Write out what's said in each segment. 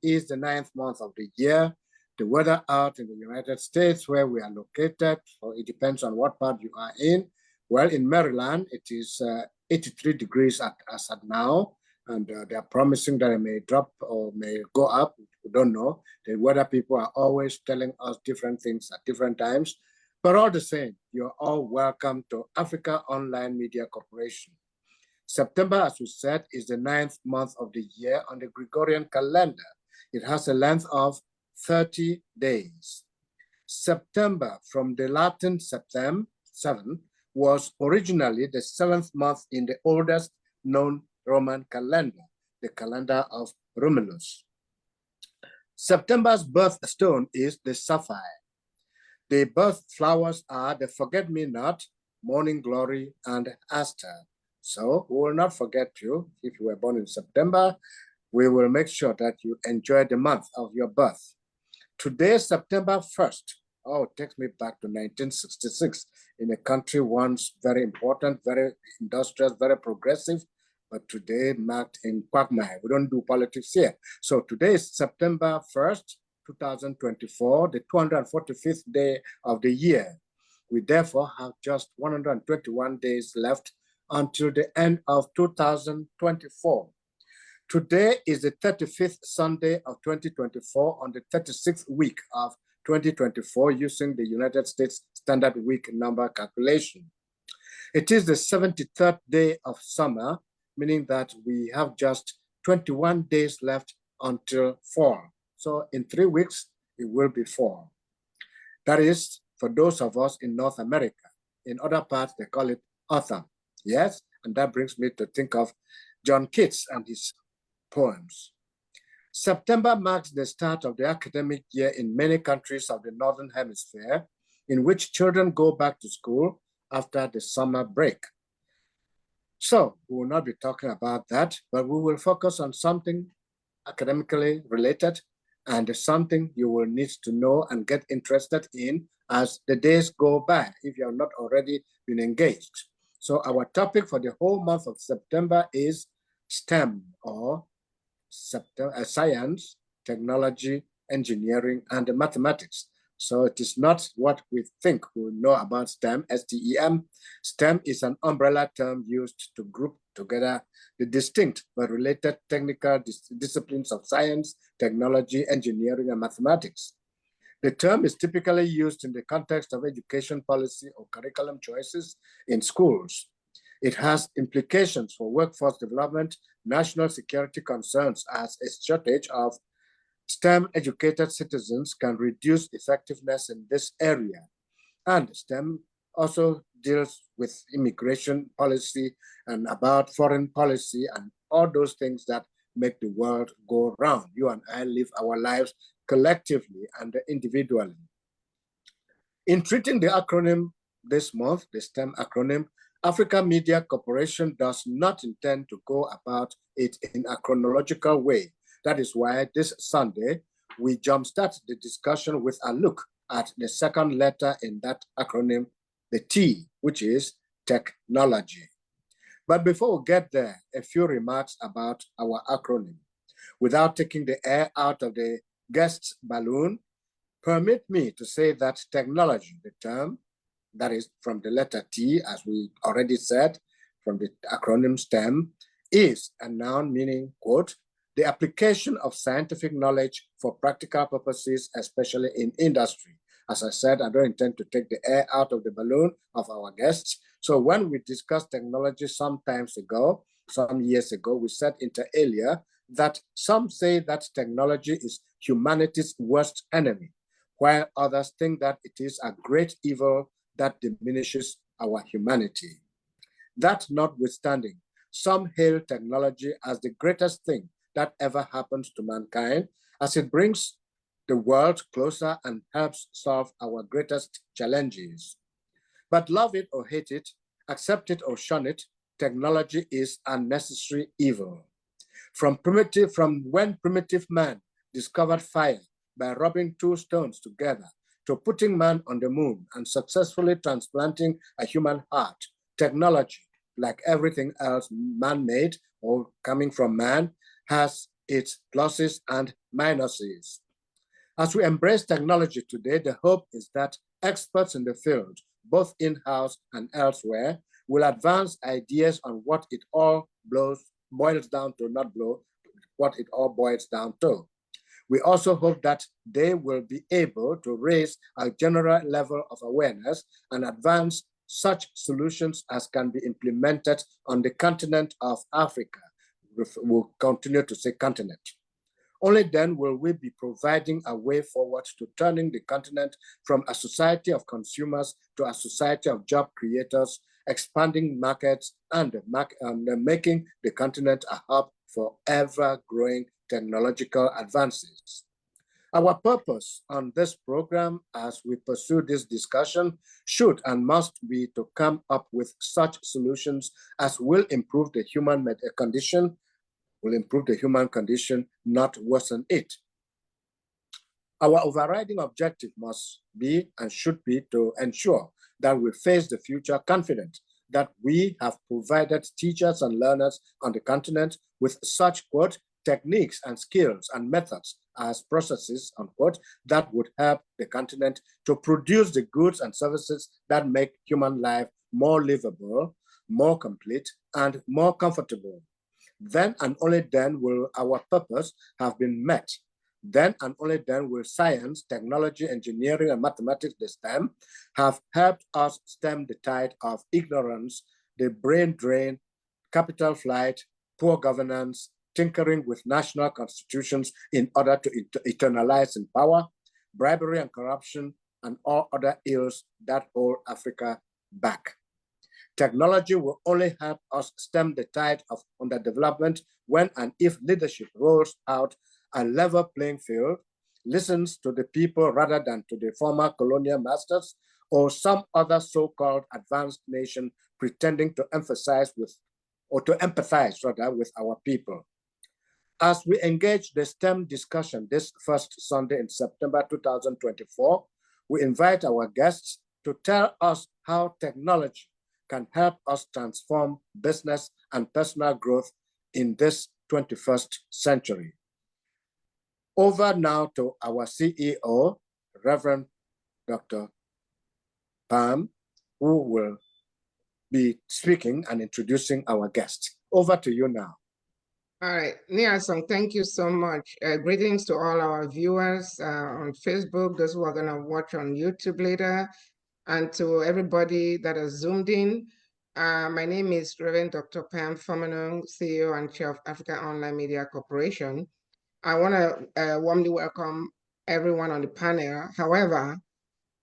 is the 9th month of the year. The weather out in the United States where we are located, so it depends on what part you are in. Well, in Maryland, it is 83 degrees as at now, and they are promising that it may drop or may go up. We don't know. The weather people are always telling us different things at different times, but all the same, you're all welcome to Africa Online Media Corporation. September, as we said, is the 9th month of the year on the Gregorian calendar. It has a length of 30 days. September, from the Latin septem, 7, was originally the 7th month in the oldest known Roman calendar, the calendar of Romulus. September's birthstone is the sapphire. The birth flowers are the forget-me-not, morning glory, and aster. So we will not forget you. If you were born in September, we will make sure that you enjoy the month of your birth. Today, September 1st, it takes me back to 1966, in a country once very important, very industrious, very progressive, but today marked in quagmire. We don't do politics here. So today is September 1st, 2024, the 245th day of the year. We therefore have just 121 days left until the end of 2024. Today is the 35th Sunday of 2024 on the 36th week of 2024 using the United States Standard Week number calculation. It is the 73rd day of summer, meaning that we have just 21 days left until fall. So in 3 weeks, it will be fall. That is for those of us in North America. In other parts, they call it autumn. Yes, and that brings me to think of John Keats and his poems. September marks the start of the academic year in many countries of the Northern Hemisphere, in which children go back to school after the summer break. So we will not be talking about that, but we will focus on something academically related and something you will need to know and get interested in as the days go by, if you have not already been engaged. So our topic for the whole month of September is STEM, or science, technology, engineering, and mathematics. So it is not what we think we know about STEM, S-T-E-M. STEM is an umbrella term used to group together the distinct but related technical disciplines of science, technology, engineering, and mathematics. The term is typically used in the context of education policy or curriculum choices in schools. It has implications for workforce development, national security concerns, as a shortage of STEM-educated citizens can reduce effectiveness in this area. And STEM also deals with immigration policy and about foreign policy and all those things that make the world go round. You and I live our lives collectively and individually. In treating the acronym this month, the STEM acronym, Africa Media Corporation does not intend to go about it in a chronological way. That is why this Sunday, we jumpstart the discussion with a look at the second letter in that acronym, the T, which is technology. But before we get there, a few remarks about our acronym. Without taking the air out of the guest's balloon, permit me to say that technology, the term, that is from the letter T, as we already said, from the acronym STEM, is a noun meaning, quote, the application of scientific knowledge for practical purposes, especially in industry. As I said, I don't intend to take the air out of the balloon of our guests. So when we discussed technology some years ago, we said inter alia that some say that technology is humanity's worst enemy, while others think that it is a great evil that diminishes our humanity. That notwithstanding, some hail technology as the greatest thing that ever happens to mankind, as it brings the world closer and helps solve our greatest challenges. But love it or hate it, accept it or shun it, technology is a necessary evil. From when primitive man discovered fire by rubbing two stones together, to putting man on the moon and successfully transplanting a human heart, technology, like everything else man-made or coming from man, has its pluses and minuses. As we embrace technology today, the hope is that experts in the field, both in-house and elsewhere, will advance ideas on what it all boils down to, what it all boils down to. We also hope that they will be able to raise a general level of awareness and advance such solutions as can be implemented on the continent of Africa. We'll continue to say continent. Only then will we be providing a way forward to turning the continent from a society of consumers to a society of job creators, expanding markets, and making the continent a hub for ever-growing technological advances. Our purpose on this program as we pursue this discussion should and must be to come up with such solutions as will improve the human condition, not worsen it. Our overriding objective must be and should be to ensure that we face the future confident that we have provided teachers and learners on the continent with such, quote, techniques and skills and methods as processes, unquote, that would help the continent to produce the goods and services that make human life more livable, more complete, and more comfortable. Then and only then will our purpose have been met. Then and only then will science, technology, engineering, and mathematics, the STEM, have helped us stem the tide of ignorance, the brain drain, capital flight, poor governance, tinkering with national constitutions in order to eternalize in power, bribery and corruption, and all other ills that hold Africa back. Technology will only help us stem the tide of underdevelopment when and if leadership rolls out a level playing field, listens to the people rather than to the former colonial masters or some other so-called advanced nation pretending to empathize with our people. As we engage the STEM discussion this first Sunday in September 2024, we invite our guests to tell us how technology can help us transform business and personal growth in this 21st century. Over now to our CEO, Reverend Dr. Pam, who will be speaking and introducing our guests. Over to you now. All right, Niasong, thank you so much. Greetings to all our viewers on Facebook, those who are going to watch on YouTube later, and to everybody that has zoomed in. My name is Reverend Dr. Pam Fomenung, CEO and Chair of Africa Online Media Corporation. I want to warmly welcome everyone on the panel. However,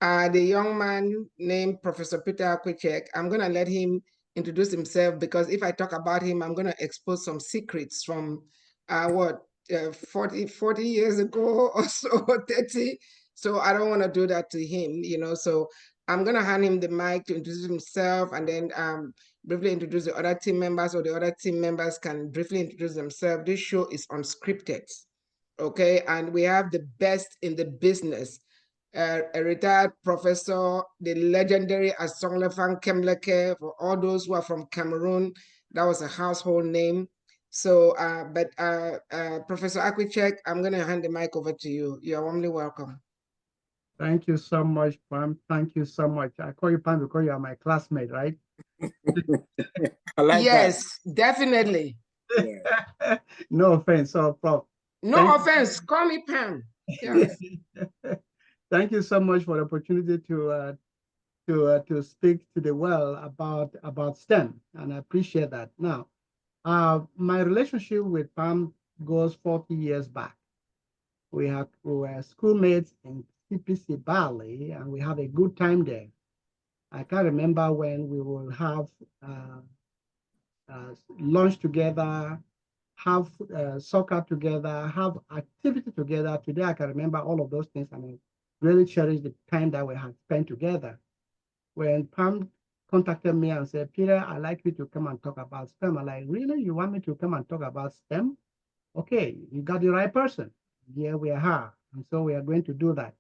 the young man named Professor Peter Akwichek, I'm going to let him introduce himself, because if I talk about him, I'm going to expose some secrets from 40 years ago or so, 30. So I don't want to do that to him, so I'm going to hand him the mic to introduce himself and then briefly introduce the other team members, or the other team members can briefly introduce themselves. This show is unscripted, okay? And we have the best in the business. A retired professor, the legendary Asonglefang Kemleke, for all those who are from Cameroon, that was a household name. So, Professor Akwichek, I'm going to hand the mic over to you. You're warmly welcome. Thank you so much, Pam. Thank you so much. I call you Pam because you are my classmate, right? I like yes, that. Definitely. Yeah. No offense, Prof. No offense. Call me Pam. Yes. Thank you so much for the opportunity to speak to the world about STEM, and I appreciate that. Now, my relationship with Pam goes 40 years back. We were schoolmates in CPC Bali, and we had a good time there. I can't remember when we will have lunch together, have soccer together, have activity together. Today, I can remember all of those things, and I really cherish the time that we had spent together. When Pam contacted me and said, Peter, I'd like you to come and talk about STEM. I'm like, really? You want me to come and talk about STEM? Okay, you got the right person. Here we are. And so we are going to do that.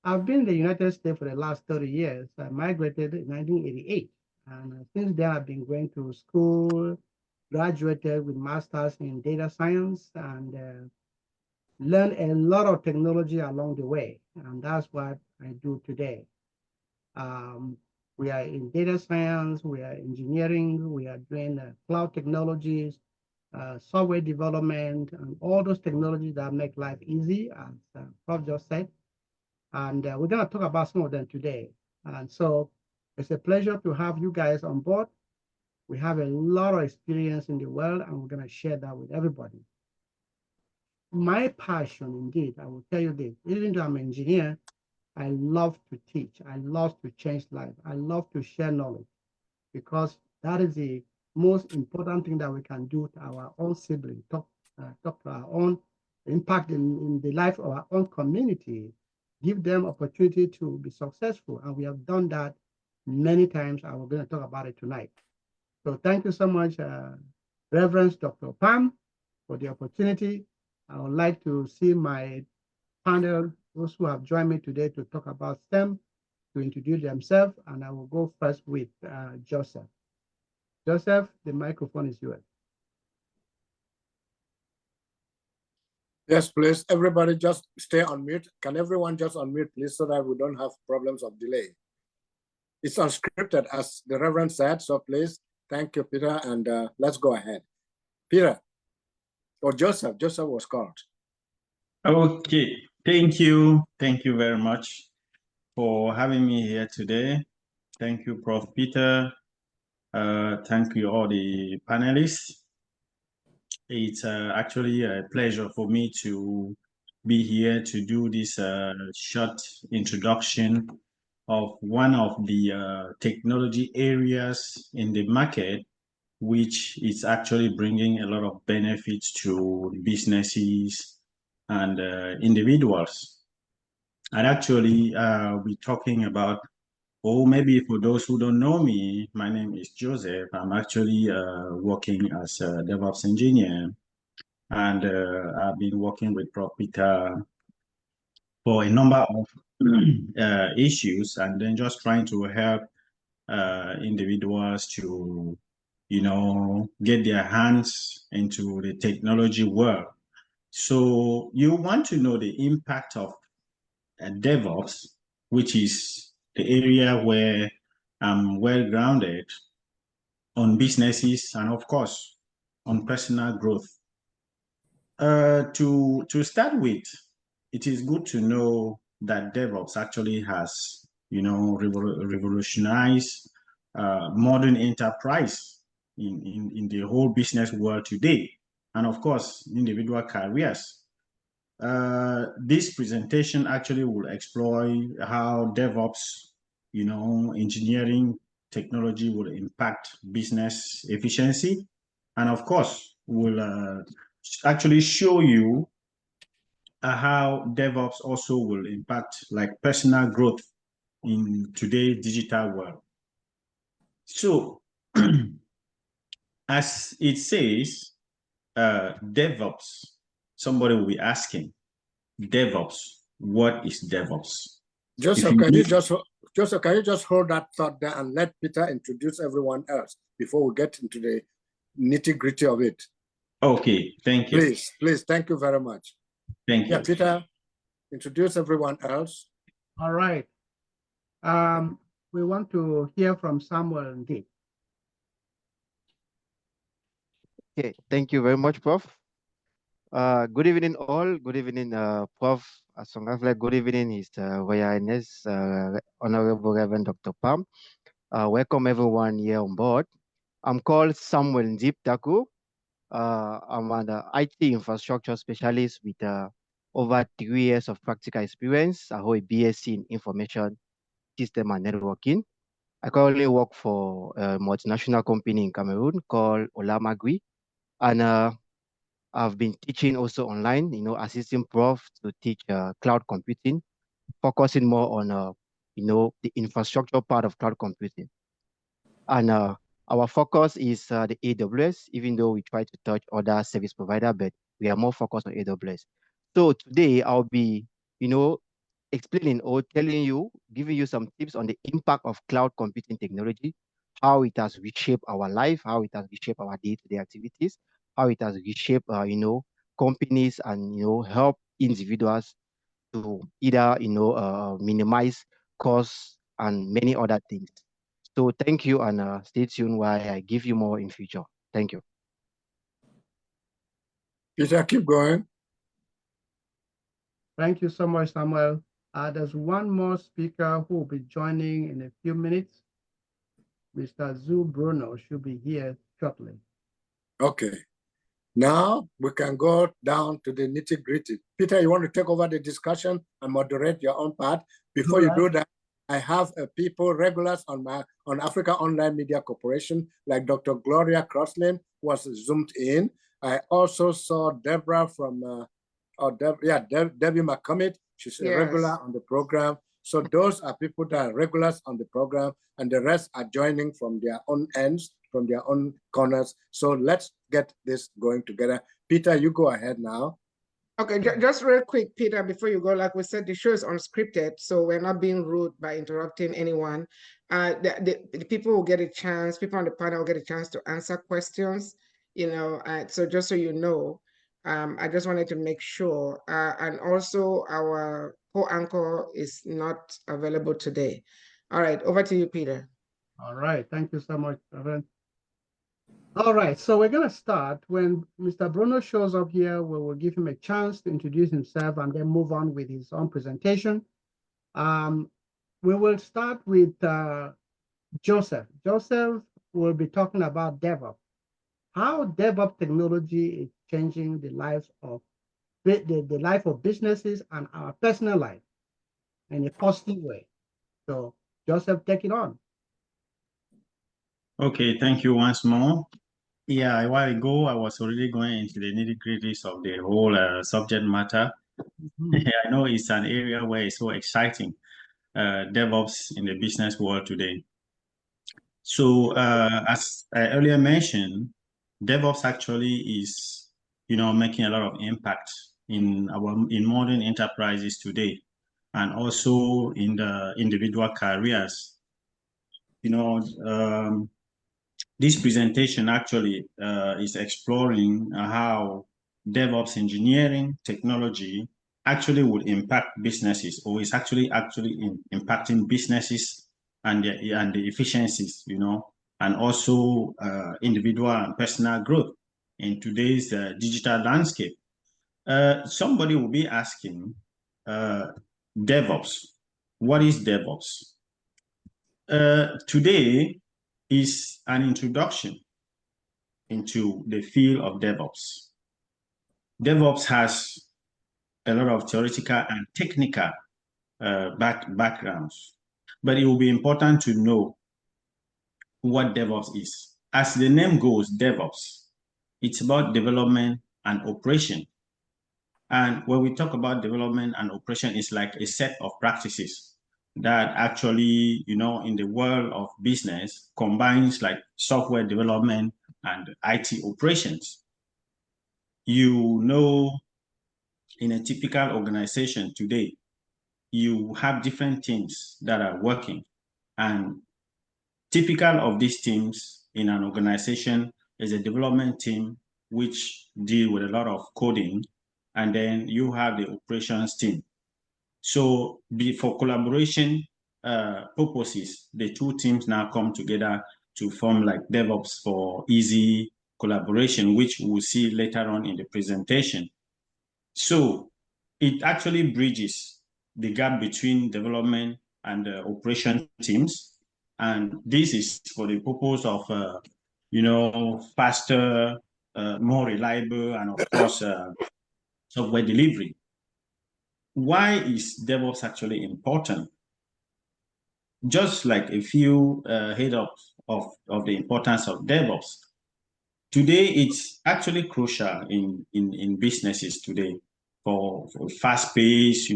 I've been in the United States for the last 30 years. I migrated in 1988. And since then, I've been going to school, graduated with masters in data science and learned a lot of technology along the way. And that's what I do today. We are in data science, we are engineering, we are doing cloud technologies, software development, and all those technologies that make life easy, as Prof just said. And we're going to talk about some of them today. And so it's a pleasure to have you guys on board. We have a lot of experience in the world, and we're going to share that with everybody. My passion, indeed, I will tell you this, even though I'm an engineer, I love to teach. I love to change life. I love to share knowledge because that is the most important thing that we can do to our own siblings, talk to our own impact in the life of our own community, give them opportunity to be successful. And we have done that many times, and we're going to talk about it tonight. So thank you so much, Reverend Dr. Pam, for the opportunity. I would like to see my panel, those who have joined me today to talk about STEM, to introduce themselves, and I will go first with Joseph. Joseph, the microphone is yours. Yes, please. Everybody just stay on mute. Can everyone just unmute, please, so that we don't have problems of delay? It's unscripted, as the Reverend said, so please, thank you, Peter, and let's go ahead. Peter, or Joseph was called. Okay, thank you. Thank you very much for having me here today. Thank you, Prof. Peter. Thank you, all the panelists. It's actually a pleasure for me to be here to do this short introduction of one of the technology areas in the market, which is actually bringing a lot of benefits to businesses and individuals. And actually, we're talking about, or maybe for those who don't know me, my name is Joseph. I'm actually working as a DevOps engineer, and I've been working with Prof. Peter for a number of issues, and then just trying to help individuals to, get their hands into the technology world. So you want to know the impact of DevOps, which is the area where I'm well grounded on businesses and, of course, on personal growth. To start with, it is good to know that DevOps actually has, revolutionized modern enterprise in the whole business world today, and of course, individual careers. This presentation actually will explore how DevOps, engineering technology will impact business efficiency. And of course, will actually show you how DevOps also will impact like personal growth in today's digital world. So, as it says, DevOps, somebody will be asking, DevOps, what is DevOps? Joseph, can you just hold that thought there and let Peter introduce everyone else before we get into the nitty-gritty of it? Okay, thank you. Please, thank you very much. Thank you. Yeah, Peter, introduce everyone else. All right. We want to hear from Samuel indeed. Okay, thank you very much, Prof. Good evening, all. Good evening, Prof. Good evening, His Royal Highness, Honorable Reverend Dr. Pam. Welcome everyone here on board. I'm called Samuel An8btQqjSsLNnHUrIOF0aGfq6SNqDEf. I'm an IT infrastructure specialist with over 3 years of practical experience. I hold a BSc in Information System and Networking. I currently work for a multinational company in Cameroon called Olamagui, and I've been teaching also online, assisting Prof to teach cloud computing, focusing more on, the infrastructure part of cloud computing. And our focus is the AWS, even though we try to touch other service provider, but we are more focused on AWS. So today I'll be, explaining or telling you, giving you some tips on the impact of cloud computing technology, how it has reshaped our life, how it has reshaped our day-to-day activities, how it has reshaped, companies and, help individuals to either, minimize costs and many other things. So thank you, and stay tuned while I give you more in future. Thank you. Peter, keep going. Thank you so much, Samuel. There's one more speaker who will be joining in a few minutes. Mr. Zu Bruno should be here shortly. Okay. Now we can go down to the nitty-gritty. Peter, you want to take over the discussion and moderate your own part? Before you do that, I have people, regulars on Africa Online Media Corporation, like Dr. Gloria Crosslin was zoomed in. I also saw Deborah from, Debbie McCommit. She's a regular on the program. So those are people that are regulars on the program, and the rest are joining from their own ends, from their own corners. So let's get this going together. Peter, you go ahead now. Okay, just real quick, Peter, before you go, like we said, the show is unscripted, so we're not being rude by interrupting anyone. The people will get a chance, people on the panel will get a chance to answer questions, so just so you know, I just wanted to make sure. And also our co-anchor is not available today. All right, over to you, Peter. All right, thank you so much, Reverend. All right, so we're going to start. When Mr. Bruno shows up here, we will give him a chance to introduce himself and then move on with his own presentation. We will start with Joseph. Joseph will be talking about DevOps, how DevOps technology is changing the lives of the life of businesses and our personal life in a positive way. So Joseph, take it on. Okay, thank you once more. Yeah, a while ago, I was already going into the nitty-gritties of the whole subject matter. I know it's an area where it's so exciting, DevOps in the business world today. So as I earlier mentioned, DevOps actually is, making a lot of impact in modern enterprises today, and also in the individual careers. This presentation actually is exploring how DevOps engineering technology actually would impact businesses, or is actually impacting businesses and the efficiencies, and also individual and personal growth in today's digital landscape. Somebody will be asking, DevOps, what is DevOps? Today is an introduction into the field of DevOps. DevOps has a lot of theoretical and technical backgrounds, but it will be important to know what DevOps is. As the name goes, DevOps, it's about development and operation. And when we talk about development and operation, it's like a set of practices that actually, in the world of business, combines like software development and IT operations. In a typical organization today, you have different teams that are working, and typical of these teams in an organization is a development team which deal with a lot of coding, and then you have the operations team. So for collaboration purposes, the two teams now come together to form like DevOps for easy collaboration, which we'll see later on in the presentation. So it actually bridges the gap between development and operation teams. And this is for the purpose of, faster, more reliable, and of course, software delivery. Why is DevOps actually important? Just like a few head up of the importance of DevOps. Today, it's actually crucial in businesses today for fast-paced,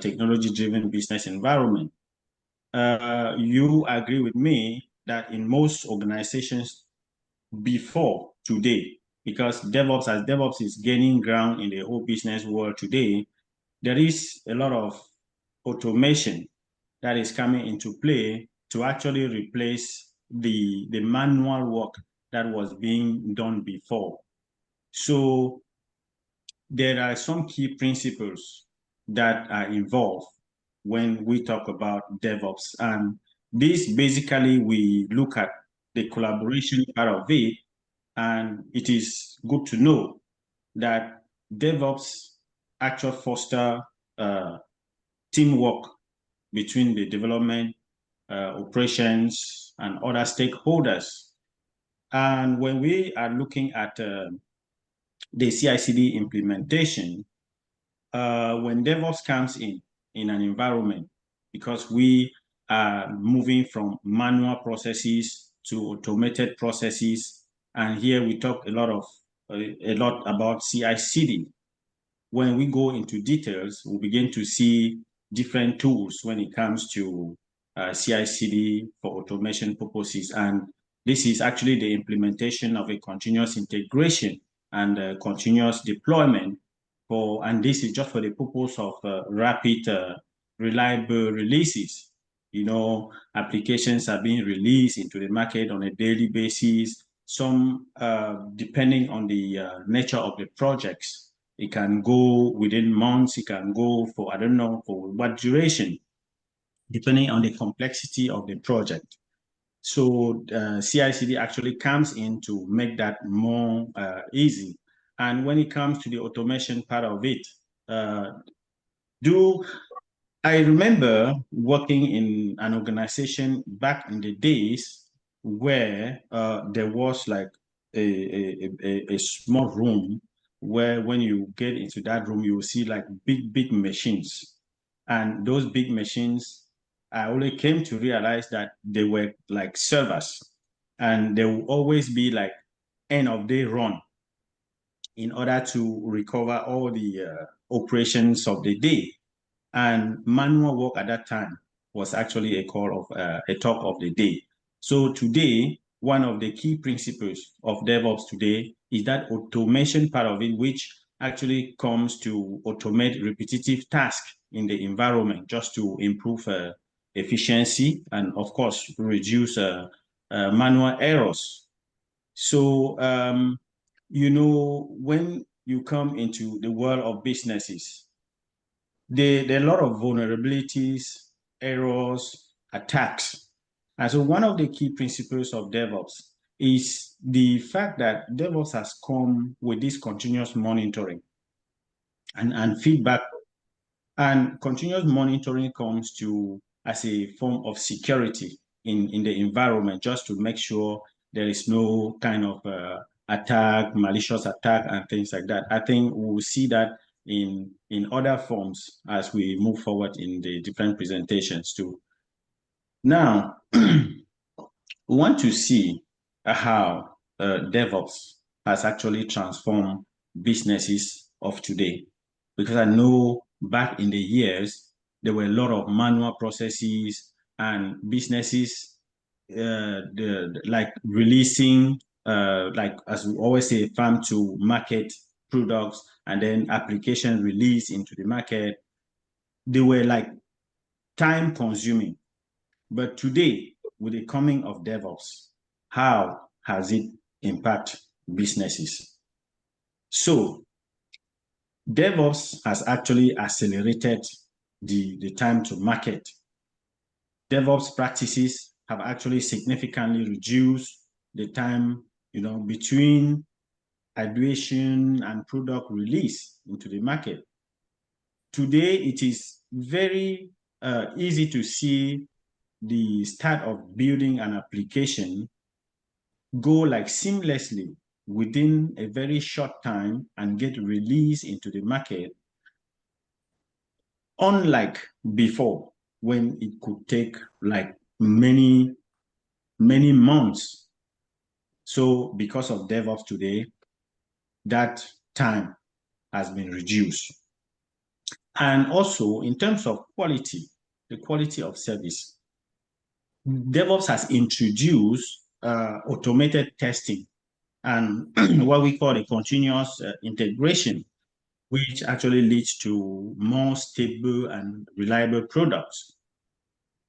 technology-driven business environment. You agree with me that in most organizations before today, because DevOps is gaining ground in the whole business world today, there is a lot of automation that is coming into play to actually replace the manual work that was being done before. So there are some key principles that are involved when we talk about DevOps. And this basically, we look at the collaboration part of it. And it is good to know that DevOps actually foster teamwork between the development, operations, and other stakeholders. And when we are looking at the CI/CD implementation, when DevOps comes in an environment, because we are moving from manual processes to automated processes, and here we talk a lot about CI/CD. When we go into details, we'll begin to see different tools when it comes to CI/CD for automation purposes. And this is actually the implementation of a continuous integration and continuous deployment and this is just for the purpose of rapid, reliable releases. You know, applications are being released into the market on a daily basis. Some, depending on the nature of the projects, it can go within months, it can go for, I don't know, for what duration, depending on the complexity of the project. So CI/CD actually comes in to make that more easy. And when it comes to the automation part of it, I remember working in an organization back in the days where there was like a small room where when you get into that room, you will see like big machines. And those big machines, I only came to realize that they were like servers, and they will always be like end of day run in order to recover all the operations of the day. And manual work at that time was actually a talk of the day. So today, one of the key principles of DevOps today is that automation part of it, which actually comes to automate repetitive tasks in the environment just to improve efficiency and, of course, reduce manual errors. So, you know, when you come into the world of businesses, there are a lot of vulnerabilities, errors, attacks. And so one of the key principles of DevOps is the fact that DevOps has come with this continuous monitoring and feedback. And continuous monitoring comes to as a form of security in the environment, just to make sure there is no kind of attack, malicious attack, and things like that. I think we'll see that in other forms as we move forward in the different presentations too. Now, we want to see how DevOps has actually transformed businesses of today, because I know back in the years, there were a lot of manual processes and businesses like releasing, like as we always say, farm to market products and then application release into the market. They were like time consuming. But today, with the coming of DevOps, how has it impacted businesses? So DevOps has actually accelerated the time to market. DevOps practices have actually significantly reduced the time, you know, between ideation and product release into the market. Today, it is very easy to see the start of building an application go like seamlessly within a very short time and get released into the market, unlike before when it could take like many months. So because of DevOps today, that time has been reduced. And also in terms of quality, the quality of service, DevOps has introduced automated testing and what we call a continuous integration, which actually leads to more stable and reliable products.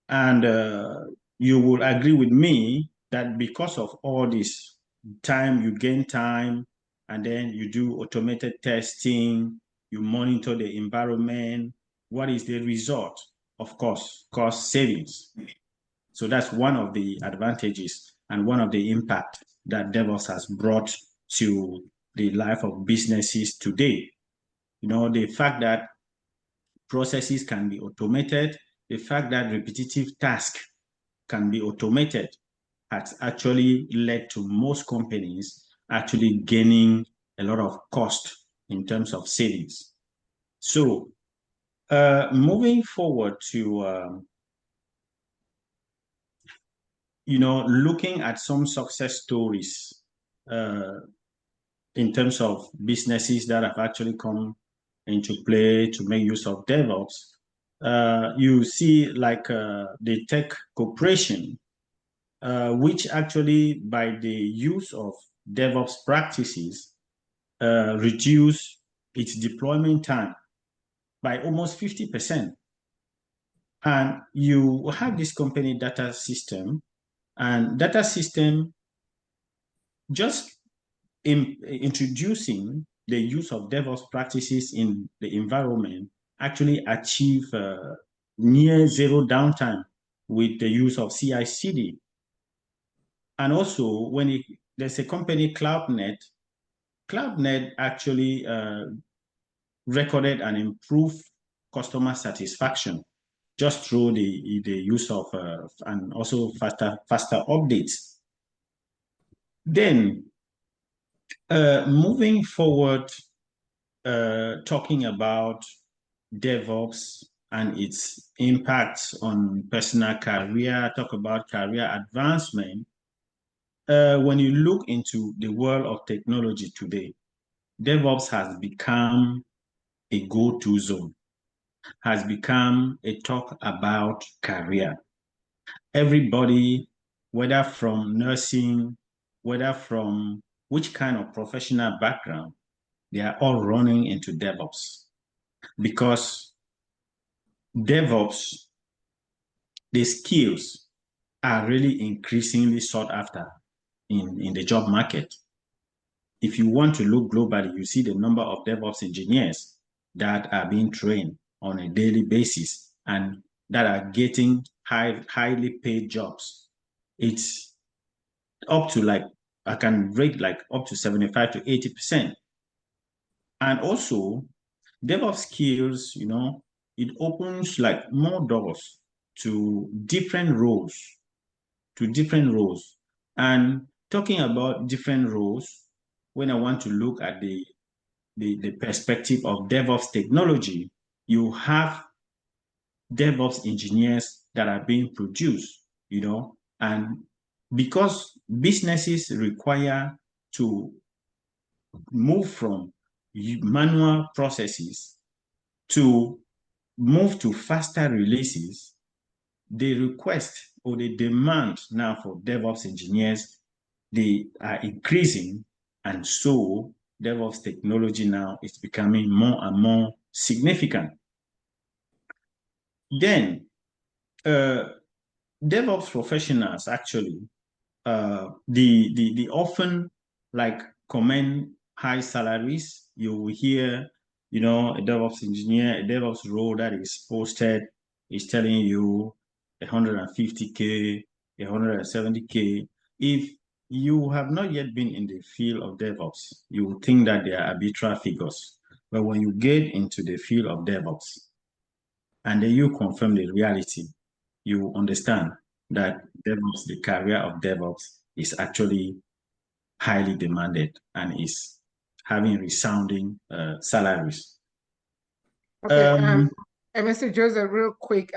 And you will agree with me that because of all this time, you gain time, and then you do automated testing, you monitor the environment. What is the result? Of course, cost savings. So that's one of the advantages and one of the impact that DevOps has brought to the life of businesses today. You know, the fact that processes can be automated, the fact that repetitive tasks can be automated has actually led to most companies actually gaining a lot of cost in terms of savings. So moving forward to, looking at some success stories in terms of businesses that have actually come into play to make use of DevOps, you see like the tech corporation, which actually by the use of DevOps practices reduce its deployment time by almost 50%. And you have this company data system, and data system just introducing the use of DevOps practices in the environment actually achieve near zero downtime with the use of CI/CD. And also, when there's a company, CloudNet actually recorded and improved customer satisfaction just through the use of and also faster updates. Then moving forward, talking about DevOps and its impacts on personal career, talk about career advancement. When you look into the world of technology today, DevOps has become a go-to zone, has become a talk about career. Everybody, whether from nursing, whether from which kind of professional background, they are all running into DevOps, because DevOps, the skills are really increasingly sought after in the job market. If you want to look globally, you see the number of DevOps engineers that are being trained on a daily basis and that are getting highly paid jobs. It's up to like, I can rate like up to 75 to 80%. And also, DevOps skills, it opens like more doors to different roles, And talking about different roles, when I want to look at the perspective of DevOps technology, you have DevOps engineers that are being produced, and because businesses require to move from manual processes to move to faster releases, the request or the demand now for DevOps engineers, they are increasing, and so DevOps technology now is becoming more and more significant. Then DevOps professionals actually, they often like command high salaries. You will hear, a DevOps engineer, a DevOps role that is posted is telling you 150K, 170K. If you have not yet been in the field of DevOps, you will think that they are arbitrary figures. But when you get into the field of DevOps and then you confirm the reality, you understand that DevOps, the career of DevOps, is actually highly demanded and is having resounding salaries. Okay, Mr. Joseph, real quick.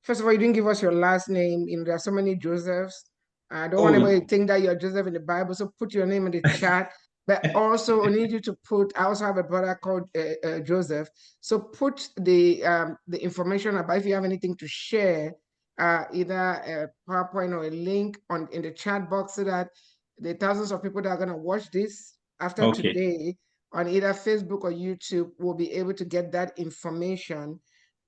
First of all, you didn't give us your last name. There are so many Josephs. I don't want anybody to think that you're Joseph in the Bible, so put your name in the chat. But also, I need you to put, I also have a brother called Joseph. So put the information about, if you have anything to share, either a PowerPoint or a link in the chat box, so that the thousands of people that are going to watch this after today on either Facebook or YouTube will be able to get that information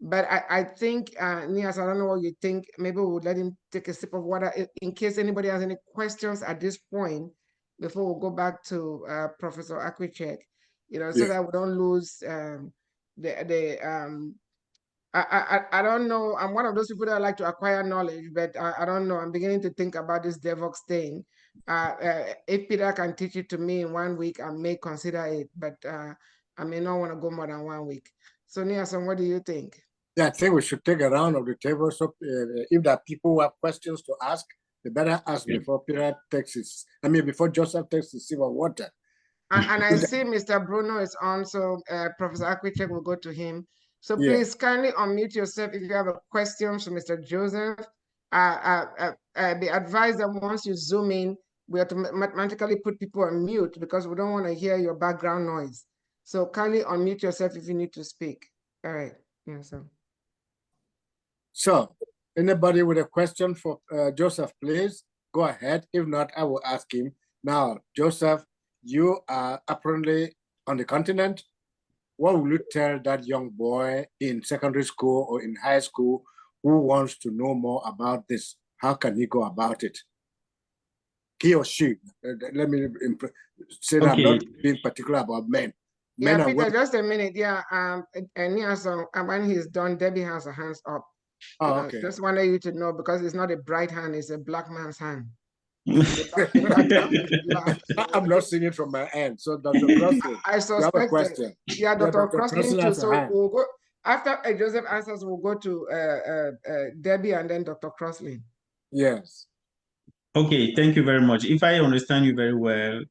But I think, Nias, I don't know what you think. Maybe we'll let him take a sip of water in case anybody has any questions at this point before we go back to Professor Akwichek, so that we don't lose I don't know. I'm one of those people that like to acquire knowledge, but I don't know. I'm beginning to think about this DevOps thing. If Peter can teach it to me in 1 week, I may consider it, but I may not want to go more than 1 week. So, Niason, what do you think? Yeah, I think we should take a round of the table. So if there are people who have questions to ask, they better ask before Peter takes his, before Joseph takes his sip of water. And I see Mr. Bruno is on, so Professor Akwichek will go to him. So please kindly unmute yourself if you have a question for Mr. Joseph. Be advised that once you zoom in, we automatically put people on mute because we don't want to hear your background noise. So kindly unmute yourself if you need to speak. All right. Yeah, So anybody with a question for Joseph, please go ahead. If not, I will ask him. Now, Joseph, you are apparently on the continent. What will you tell that young boy in secondary school or in high school who wants to know more about this? How can he go about it? He or she, let me say that I'm not being particular about men. Yeah, Peter, just a minute. Yeah, and when he's done, Debbie has her hands up. Oh, okay. Just wanted you to know because it's not a bright hand, it's a black man's hand. I'm not seeing it from my end. So Dr. Crossley, I suspect you have a question. Yeah, Dr. Crossley too. So we'll go after Joseph answers, we'll go to Debbie and then Dr. Crossley. Yes. Okay, thank you very much. If I understand you very well,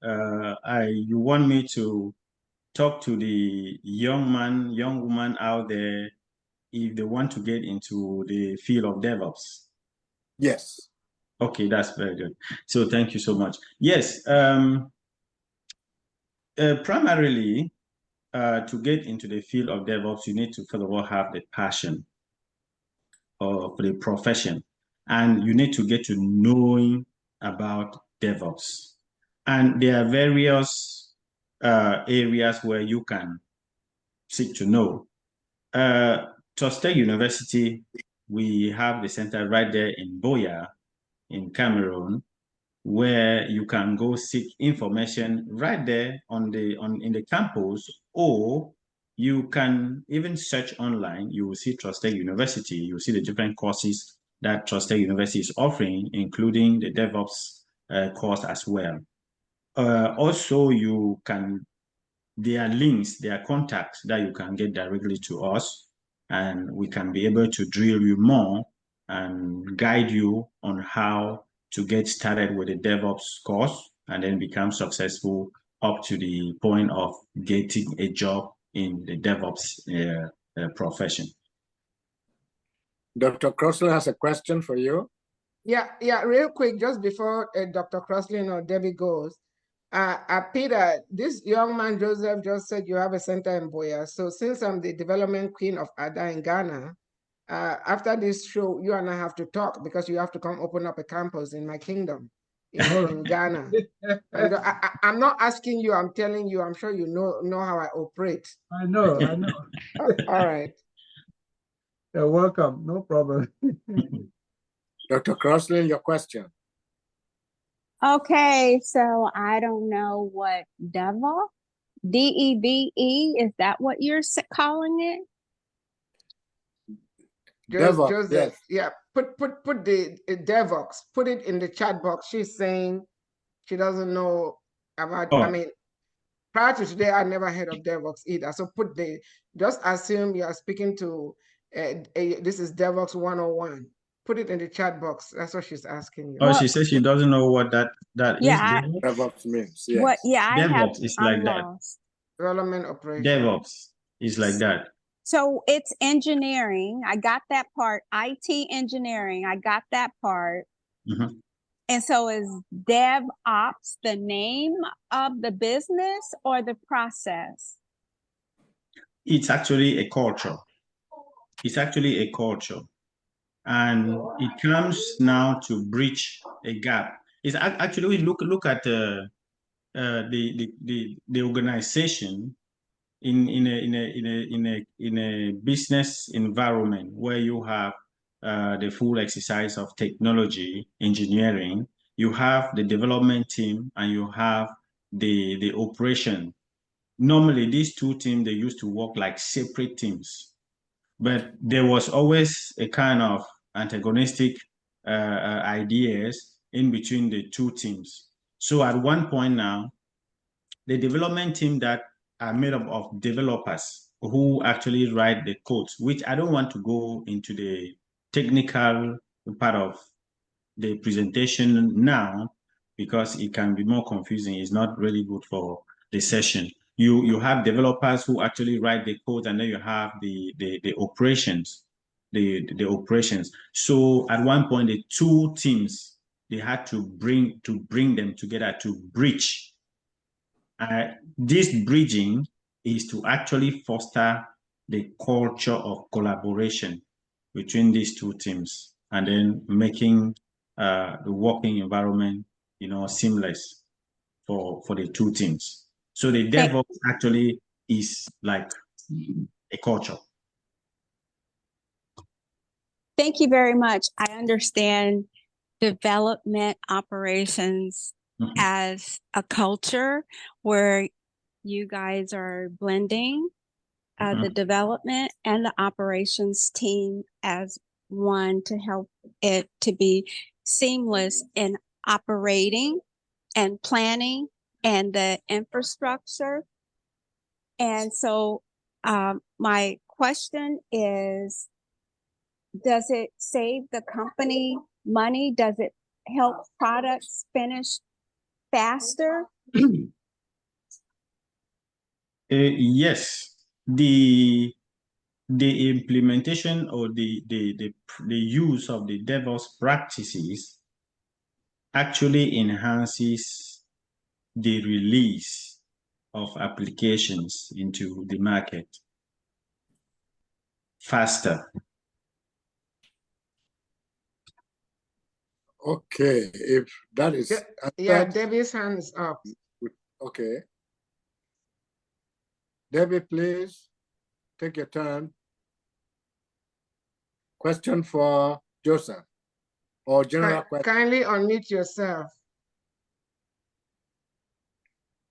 you want me to talk to the young man, young woman out there if they want to get into the field of DevOps. Yes. Okay, that's very good. So thank you so much. Yes, primarily, to get into the field of DevOps, you need to, first of all, have the passion for the profession. And you need to get to knowing about DevOps. And there are various areas where you can seek to know. State University, we have the center right there in Boya, in Cameroon, where you can go seek information right there in the campus, or you can even search online. You will see Trusted University. You will see the different courses that Trusted University is offering, including the DevOps course as well. Also, there are links, there are contacts that you can get directly to us, and we can be able to drill you more and guide you on how to get started with the DevOps course and then become successful up to the point of getting a job in the DevOps profession. Dr. Crossley has a question for you. Yeah, real quick, just before Dr. Crossley or Debbie goes, Peter, this young man, Joseph, just said you have a center in Boya. So since I'm the development queen of Ada in Ghana, after this show, you and I have to talk because you have to come open up a campus in my kingdom in Ghana. I'm not asking you, I'm telling you, I'm sure you know how I operate. I know. All right. You're welcome, no problem. Dr. Crossley, your question. Okay, so I don't know what DevOps, D-E-V-E, is that what you're calling it? Joseph, yes. Yeah, put the DevOps, put it in the chat box. She's saying she doesn't know about, I mean, prior to today, I never heard of DevOps either. So just assume you are speaking to, this is DevOps 101. Put it in the chat box. That's what she's asking you. Oh, she says she doesn't know what that is. DevOps means, yes. What? Yeah, DevOps is like that. Development operation. DevOps is like that. So it's engineering. I got that part. IT engineering. I got that part. Mm-hmm. And so is DevOps the name of the business or the process? It's actually a culture. It's actually a culture. And it comes now to bridge a gap. It's actually, look at the organization in a business environment where you have the full exercise of technology, engineering, you have the development team and you have the operation. Normally, these two teams, they used to work like separate teams, but there was always a kind of antagonistic ideas in between the two teams. So at one point now, the development team that are made up of developers who actually write the codes, which I don't want to go into the technical part of the presentation now because it can be more confusing. It's not really good for the session. You have developers who actually write the code, and then you have the operations, the operations. So at one point, the two teams, they had to bring them together to bridge. This bridging is to actually foster the culture of collaboration between these two teams, and then making the working environment, seamless for the two teams. So the DevOps actually is like a culture. Thank you very much. I understand development operations as a culture where you guys are blending the development and the operations team as one to help it to be seamless in operating and planning and the infrastructure. And so my question is, does it save the company money? Does it help products finish faster? Yes, the implementation or the use of the DevOps practices actually enhances the release of applications into the market faster. Okay, if that is... Yeah, Debbie's hand is up. Okay. Debbie, please take your turn. Question for Joseph or general question. Kindly unmute yourself.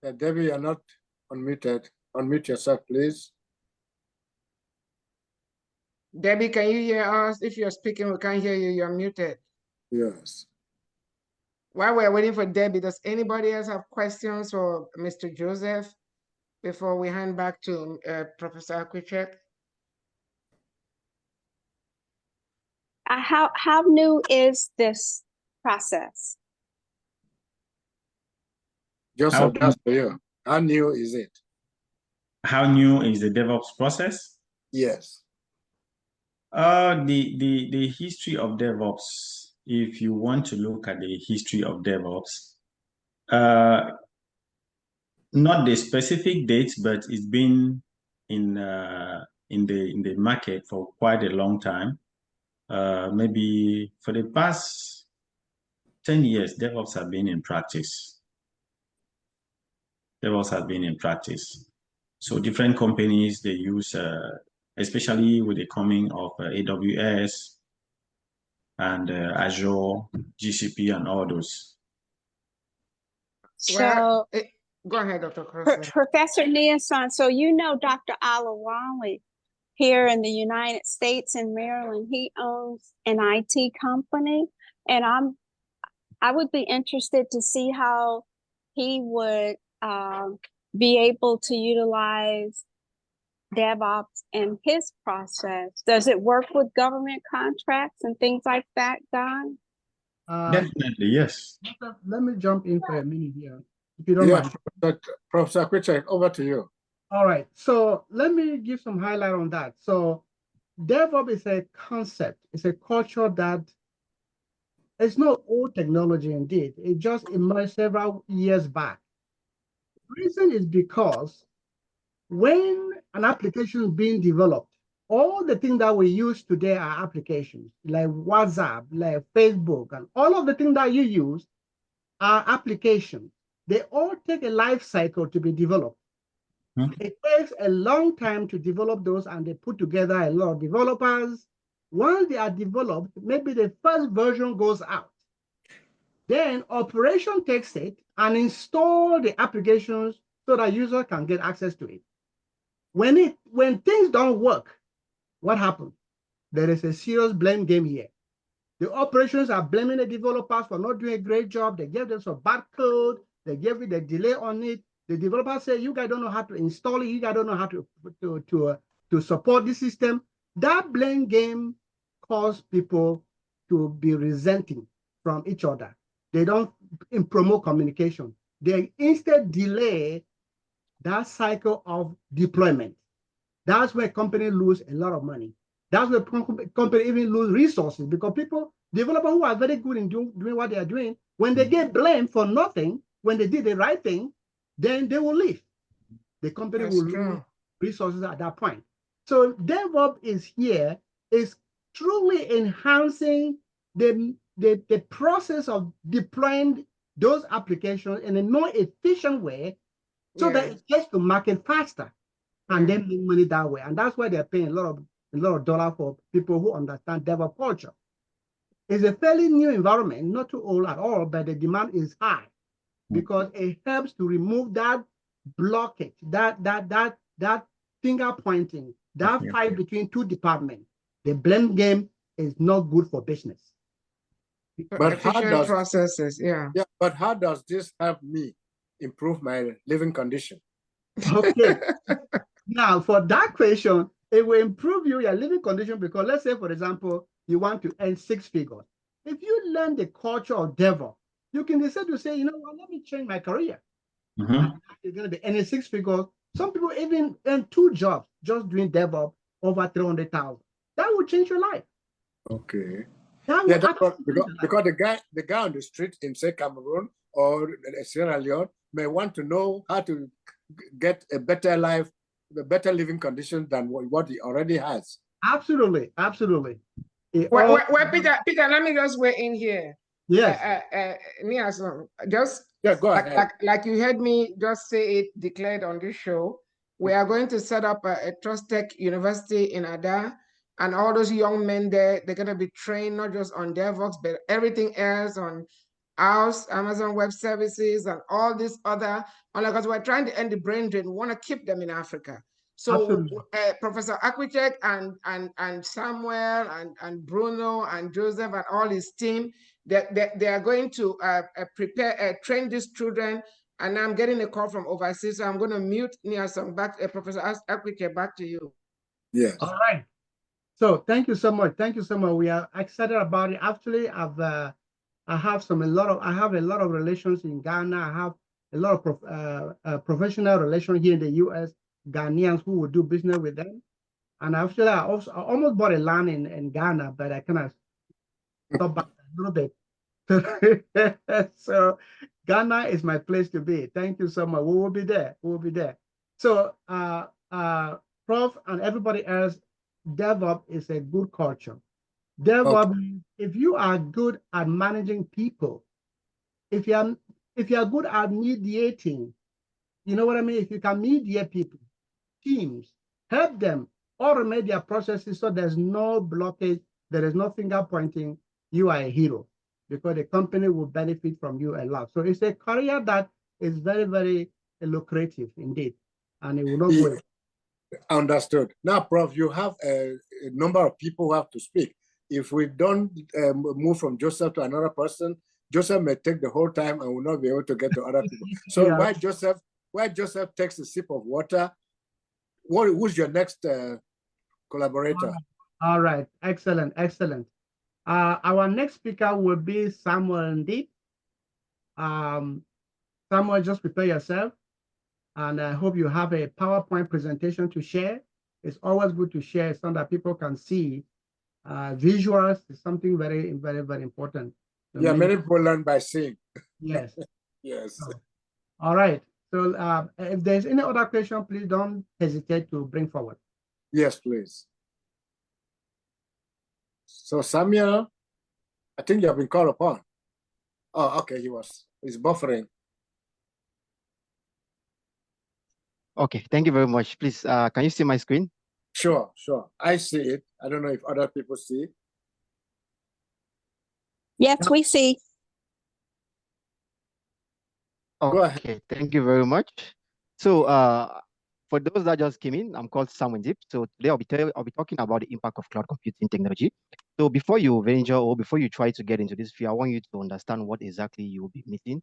Debbie, you're not unmuted. Unmute yourself, please. Debbie, can you hear us? If you're speaking, we can't hear you. You're muted. Yes. While we're waiting for Debbie, does anybody else have questions for Mr. Joseph before we hand back to Professor Akwichek? How new is this process? Joseph, that's for you. How new is it? How new is the DevOps process? Yes. The history of DevOps, if you want to look at the history of DevOps, not the specific dates, but it's been in the market for quite a long time. Maybe for the past 10 years, DevOps have been in practice. DevOps have been in practice. So different companies, they use, especially with the coming of AWS and Azure, GCP, and all those. Well, go ahead, Dr. Crossley. Professor Niasan, so you know Dr. Alawali here in the United States in Maryland. He owns an IT company, and I would be interested to see how he would be able to utilize DevOps in his process. Does it work with government contracts and things like that, Don? Definitely, yes. Let me jump in for a minute here, if you don't mind. Professor Akwichek, over to you. All right, so let me give some highlight on that. So DevOps is a concept, it's a culture that it's not old technology indeed. It just emerged several years back. The reason is because when an application is being developed, all the things that we use today are applications, like WhatsApp, like Facebook, and all of the things that you use are applications. They all take a life cycle to be developed. It takes a long time to develop those, and they put together a lot of developers. Once they are developed, maybe the first version goes out. Then operation takes it and install the applications so that users can get access to it. When things don't work, what happens? There is a serious blame game here. The operations are blaming the developers for not doing a great job. They gave them some bad code. They gave it a delay on it. The developers say, you guys don't know how to install it. You guys don't know how to support the system. That blame game caused people to be resenting from each other. They don't promote communication. They instead delay that cycle of deployment. That's where companies lose a lot of money. That's where companies even lose resources, because developers who are very good in doing what they are doing, when they get blamed for nothing, when they did the right thing, then they will leave. The company will lose resources at that point. So DevOps is truly enhancing the process of deploying those applications in a more efficient way, so that it gets to market faster, and then make money that way. And that's why they're paying a lot of dollars for people who understand DevOps culture. It's a fairly new environment, not too old at all, but the demand is high because it helps to remove that blockage, that finger pointing, that fight between two departments. The blame game is not good for business. But how does processes, but how does this help me improve my living condition? Okay. Now, for that question, it will improve your living condition, because let's say, for example, you want to earn 6 figures. If you learn the culture of DevOps, you can decide to say, you know what, let me change my career. You're going to be earning 6 figures. Some people even earn 2 jobs just doing DevOps, over 300,000. That will change your life. Okay. Because the guy on the street in, say, Cameroon or Sierra Leone may want to know how to get a better life, the better living conditions than what he already has. Absolutely, absolutely. Well, Peter, let me just weigh in here. Yes. Go ahead. Like you heard me just say it declared on this show, we are going to set up a Trust Tech University in Ada, and all those young men there, they're going to be trained not just on DevOps, but everything else, on Amazon Web Services, and all this other, because we're trying to end the brain drain. We want to keep them in Africa. So Professor Akwichek and Samuel and Bruno and Joseph and all his team, they are going to train these children. And I'm getting a call from overseas, so I'm going to mute Niasong back. Professor Akwichek, back to you. Yes. All right. So thank you so much. Thank you so much. We are excited about it. Actually, I have a lot of relations in Ghana. I have a lot of professional relations here in the U.S. Ghanaians who will do business with them. And actually, I almost bought a land in Ghana, but I kind of stopped back a little bit. So Ghana is my place to be. Thank you so much. We will be there. We will be there. So Prof and everybody else, DevOps is a good culture. DevOps, if you are good at managing people, if you are good at mediating, you know what I mean? If you can mediate people, teams, help them automate their processes so there's no blockage, there is no finger pointing, you are a hero, because the company will benefit from you a lot. So it's a career that is very, very lucrative indeed, and it will not go away. Understood. Now, Prof, you have a number of people who have to speak. If we don't move from Joseph to another person, Joseph may take the whole time and will not be able to get to other people. So while Joseph takes a sip of water, who's your next collaborator? All right. Excellent. Excellent. Our next speaker will be Samuel N8b. Samuel, just prepare yourself. And I hope you have a PowerPoint presentation to share. It's always good to share so that people can see. Visuals is something very, very, very important. So many people learn by seeing. Yes. Yes. So, all right. So if there's any other question, please don't hesitate to bring forward. Yes, please. So Samuel, I think you have been called upon. Oh, okay, he's buffering. Okay, thank you very much. Please, can you see my screen? Sure, sure. I see it. I don't know if other people see it. Yes, we see. Go ahead. Okay, thank you very much. So, for those that just came in, I'm called Samuel Zip. So today I'll be talking about the impact of cloud computing technology. So before you venture or before you try to get into this field, I want you to understand what exactly you will be missing.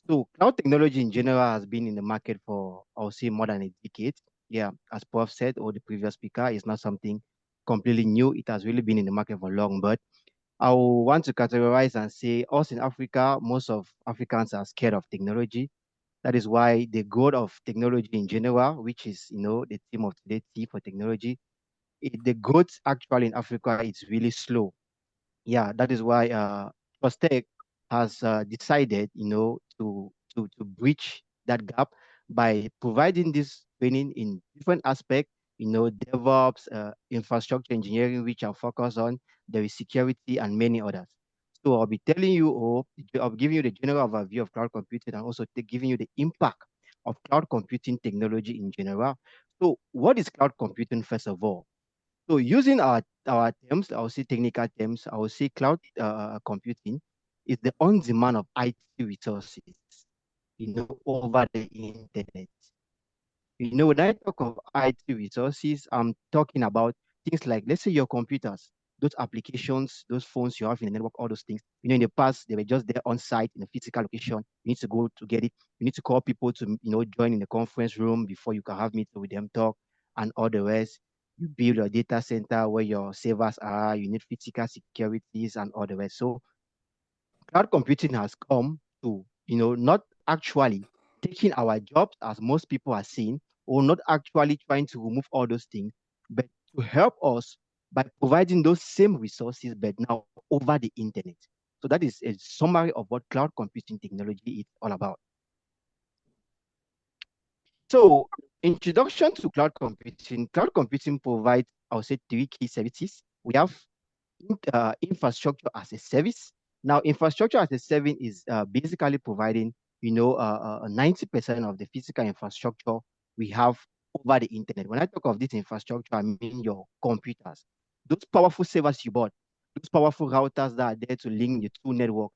So cloud technology in general has been in the market for, I'll say, more than a decade. Yeah, as Prof said, or the previous speaker, it's not something completely new. It has really been in the market for long, but I will want to categorize and say us in Africa, most of Africans are scared of technology. That is why the growth of technology in general, which is, the theme of today, T for technology, the growth actually in Africa is really slow. Yeah, that is why Tech has decided, to bridge that gap by providing this training in different aspects, DevOps, infrastructure engineering, which are focused on, there is security and many others. So I'll be telling you, or I'll be giving you the general overview of cloud computing and also giving you the impact of cloud computing technology in general. So what is cloud computing, first of all? So using our terms, I will say technical terms, I will say cloud computing is the on-demand of IT resources, over the internet. When I talk of IT resources, I'm talking about things like, let's say your computers, those applications, those phones you have in the network, all those things. In the past, they were just there on site in a physical location. You need to go to get it. You need to call people to, join in the conference room before you can have meeting with them, talk, and all the rest. You build your data center where your servers are. You need physical securities and all the rest. So cloud computing has come to, not actually taking our jobs as most people are saying, or not actually trying to remove all those things, but to help us by providing those same resources, but now over the internet. So that is a summary of what cloud computing technology is all about. So introduction to cloud computing. Cloud computing provides, I would say, three key services. We have infrastructure as a service. Now, infrastructure as a service is basically providing, 90% of the physical infrastructure we have over the internet. When I talk of this infrastructure, I mean your computers, those powerful servers you bought, those powerful routers that are there to link the two networks.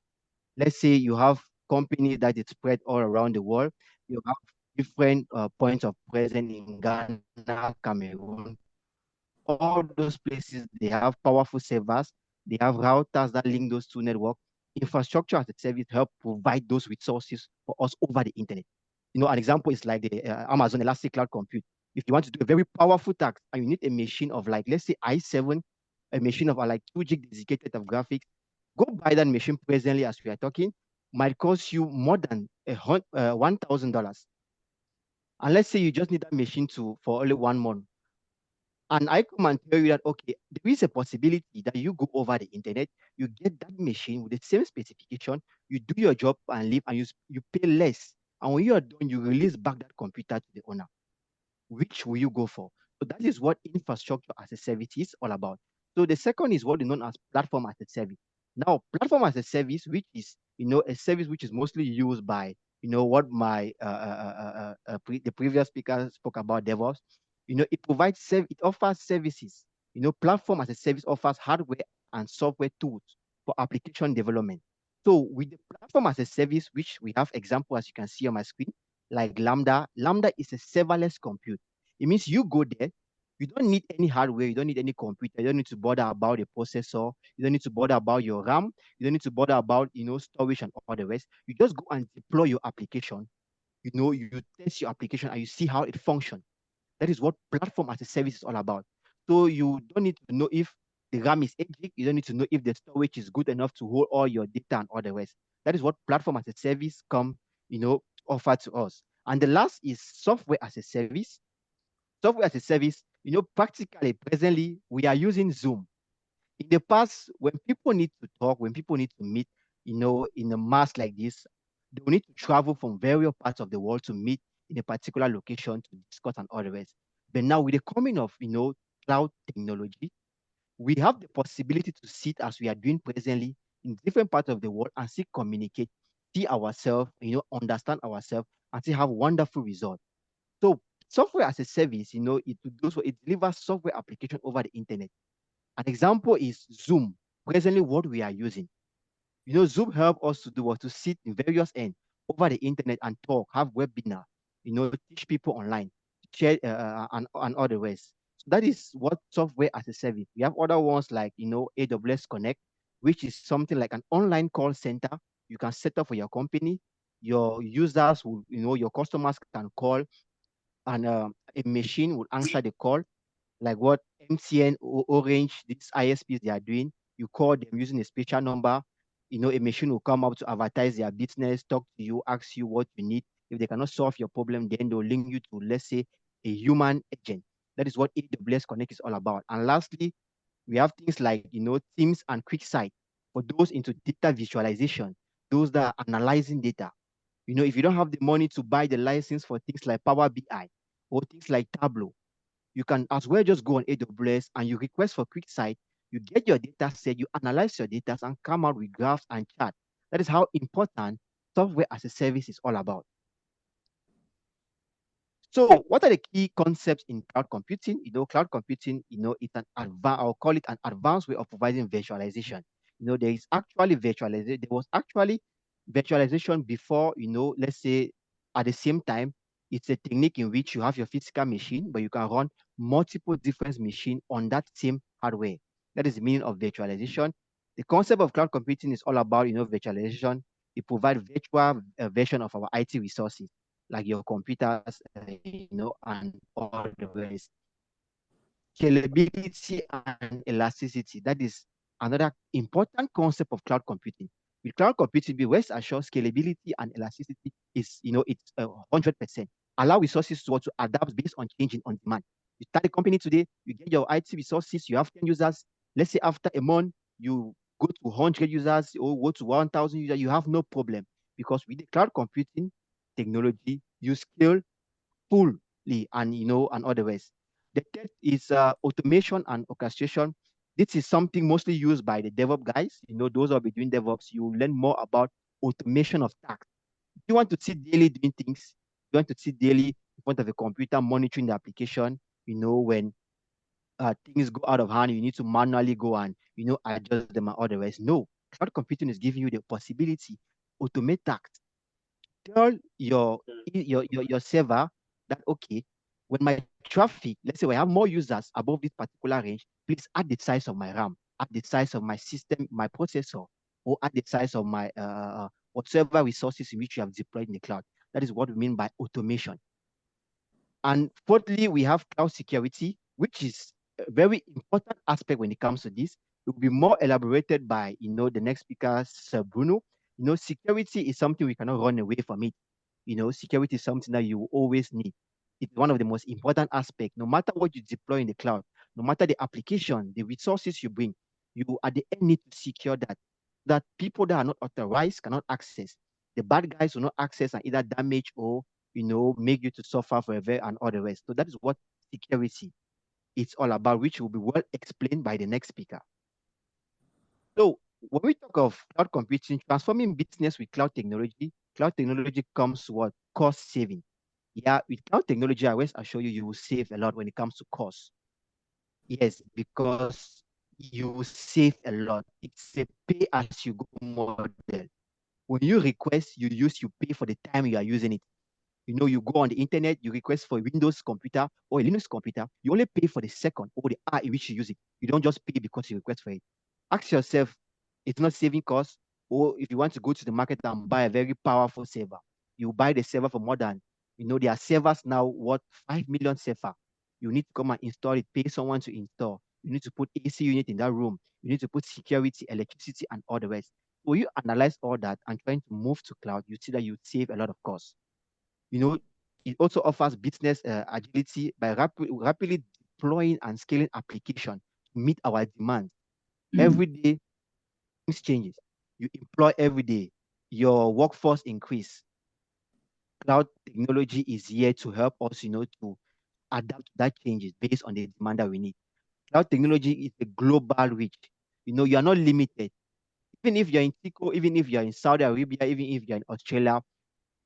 Let's say you have companies that is spread all around the world. You have different points of presence in Ghana, Cameroon, all those places, they have powerful servers, they have routers that link those two networks. Infrastructure as a service help provide those resources for us over the internet. An example is like the Amazon Elastic Cloud Compute. If you want to do a very powerful task and you need a machine of like, let's say i7, a machine of like 2 gig dedicated of graphics, go buy that machine presently as we are talking, might cost you more than $1,000. And let's say you just need that machine for only 1 month. And I come and tell you that, okay, there is a possibility that you go over the internet, you get that machine with the same specification, you do your job and leave, and you pay less. And when you are done, you release back that computer to the owner. Which will you go for? So that is what infrastructure as a service is all about. So the second is what is known as platform as a service. Now, platform as a service, which is, a service which is mostly used by, what my the previous speaker spoke about DevOps. It provides it offers services. Platform as a service offers hardware and software tools for application development. So with the platform as a service, which we have example as you can see on my screen, like Lambda. Lambda is a serverless compute. It means you go there, you don't need any hardware, you don't need any computer, you don't need to bother about the processor, you don't need to bother about your RAM, you don't need to bother about storage and all the rest. You just go and deploy your application. You test your application and you see how it functions. That is what platform as a service is all about. So you don't need to know if the RAM is 8 gig, you don't need to know if the storage is good enough to hold all your data and all the rest. That is what platform as a service offer to us. And the last is software as a service. Software as a service, practically presently we are using Zoom. In the past, when people need to talk, when people need to meet, in a mass like this, they will need to travel from various parts of the world to meet in a particular location to discuss and all the rest. But now with the coming of, cloud technology, we have the possibility to sit as we are doing presently in different parts of the world and see communicate, see ourselves, understand ourselves, and see have wonderful results. So software as a service, it delivers software application over the internet. An example is Zoom, presently what we are using. Zoom help us to do what to sit in various ends over the internet and talk, have webinar, teach people online, share and other ways. So that is what software as a service. We have other ones like AWS Connect, which is something like an online call center you can set up for your company. Your users will, your customers can call, and a machine will answer the call, like what MTN or Orange, these ISPs they are doing. You call them using a special number. A machine will come up to advertise their business, talk to you, ask you what you need. If they cannot solve your problem, then they'll link you to, let's say, a human agent. That is what AWS Connect is all about. And lastly, we have things like, Teams and QuickSight for those into data visualization, those that are analyzing data. If you don't have the money to buy the license for things like Power BI or things like Tableau, you can as well just go on AWS and you request for QuickSight. You get your data set, you analyze your data and come out with graphs and charts. That is how important software as a service is all about. So what are the key concepts in cloud computing? Cloud computing, it's I'll call it an advanced way of providing visualization. There is actually virtualization. There was actually virtualization before, let's say at the same time, it's a technique in which you have your physical machine, but you can run multiple different machines on that same hardware. That is the meaning of virtualization. The concept of cloud computing is all about, virtualization. It provides virtual version of our IT resources, like your computers, and all the rest. Scalability and elasticity, that is another important concept of cloud computing. With cloud computing, be rest assured scalability and elasticity is, it's 100%. Allow resources to adapt based on changing on demand. You start a company today, you get your IT resources, you have 10 users. Let's say after a month, you go to 100 users or go to 1,000 users, you have no problem, because with the cloud computing technology, you scale fully and other ways. The third is automation and orchestration. This is something mostly used by the DevOps guys. Those who are doing DevOps, you learn more about automation of tasks. If you want to sit daily doing things, you want to sit daily in front of a computer monitoring the application, when things go out of hand, you need to manually go and, adjust them and otherwise. No, cloud computing is giving you the possibility to automate tasks. Tell your server that, okay, when my traffic, let's say I have more users above this particular range, please add the size of my RAM, add the size of my system, my processor, or add the size of my whatever resources in which you have deployed in the cloud. That is what we mean by automation. And fourthly, we have cloud security, which is a very important aspect when it comes to this. It will be more elaborated by, the next speaker, Sir Bruno. Security is something we cannot run away from it. Security is something that you will always need. It's one of the most important aspects. No matter what you deploy in the cloud, no matter the application, the resources you bring, you at the end need to secure that people that are not authorized cannot access. The bad guys will not access and either damage or make you to suffer forever and all the rest. So that is what security is all about, which will be well explained by the next speaker. So when we talk of cloud computing, transforming business with cloud technology comes what? Cost saving. Yeah, with cloud technology, I always assure you, you will save a lot when it comes to cost. Yes, because you will save a lot. It's a pay as you go model. When you request, you pay for the time you are using it. You go on the internet, you request for a Windows computer or a Linux computer, you only pay for the second or the hour in which you use it. You don't just pay because you request for it. Ask yourself, it's not saving costs, or if you want to go to the market and buy a very powerful server, you buy the server for more than, there are servers now worth 5 million server. You need to come and install it, pay someone to install. You need to put AC unit in that room. You need to put security, electricity, and all the rest. So you analyze all that and trying to move to cloud, you see that you save a lot of costs. It also offers business agility by rapidly deploying and scaling application to meet our demands. Every day, things changes. You employ every day. Your workforce increase. Cloud technology is here to help us, to adapt to that changes based on the demand that we need. Cloud technology is a global reach. You are not limited. Even if you're in Tico, even if you're in Saudi Arabia, even if you're in Australia,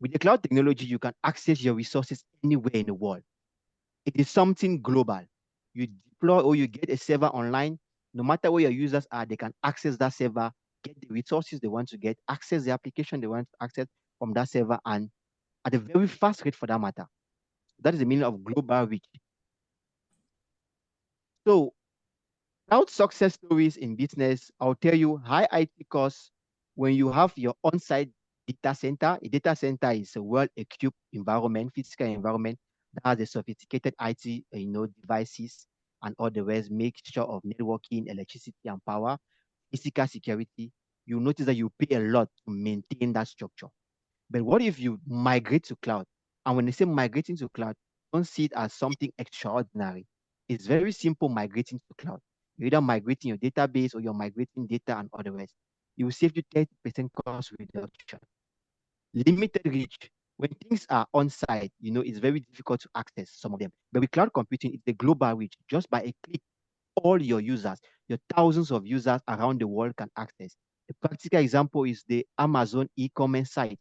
with the cloud technology, you can access your resources anywhere in the world. It is something global. You deploy or you get a server online, no matter where your users are, they can access that server, get the resources they want to get, access the application they want to access from that server, and at a very fast rate for that matter. That is the meaning of global reach. So cloud success stories in business, I'll tell you high IT costs when you have your on-site data center. A data center is a well-equipped environment, physical environment that has a sophisticated IT, devices and all the rest, make sure of networking, electricity and power, physical security. You notice that you pay a lot to maintain that structure. But what if you migrate to cloud? And when they say migrating to cloud, don't see it as something extraordinary. It's very simple migrating to cloud. You're either migrating your database or you're migrating data and otherwise. It will save you 30% cost reduction. Limited reach. When things are on site, it's very difficult to access some of them. But with cloud computing, it's a global reach. Just by a click, all your users, your thousands of users around the world can access. A practical example is the Amazon e-commerce site.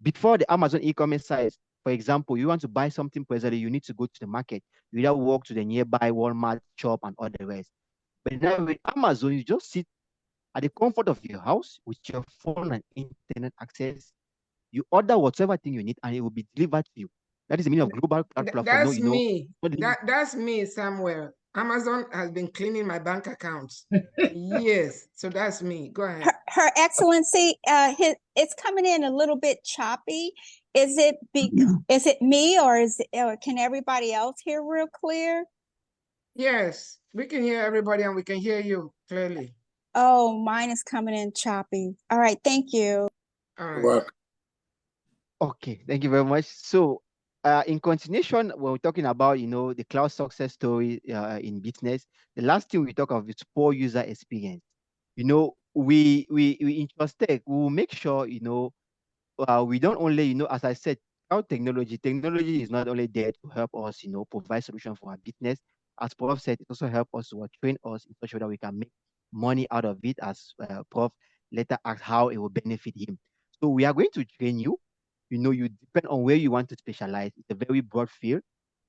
Before the Amazon e-commerce site, for example, you want to buy something presently, you need to go to the market. You either walk to the nearby Walmart shop and all the rest. But now with Amazon, you just sit at the comfort of your house with your phone and internet access. You order whatever thing you need and it will be delivered to you. That is the meaning of global cloud platform. That's me. That's me, Samuel. Amazon has been cleaning my bank accounts for years. So that's me. Go ahead. Her Excellency, it's coming in a little bit choppy. Is it me or can everybody else hear real clear? Yes, we can hear everybody and we can hear you clearly. Oh, mine is coming in choppy. All right, thank you. All right. Well, Okay, thank you very much. So, in continuation, when we're talking about, the cloud success story in business, the last thing we talk of is poor user experience. We in Trustech, we will make sure, we don't only, as I said, cloud technology is not only there to help us, provide solution for our business. As Prof said, it also help us to train us in such a way that we can make money out of it, as Prof later asked how it will benefit him. So we are going to train you. You depend on where you want to specialize. It's a very broad field.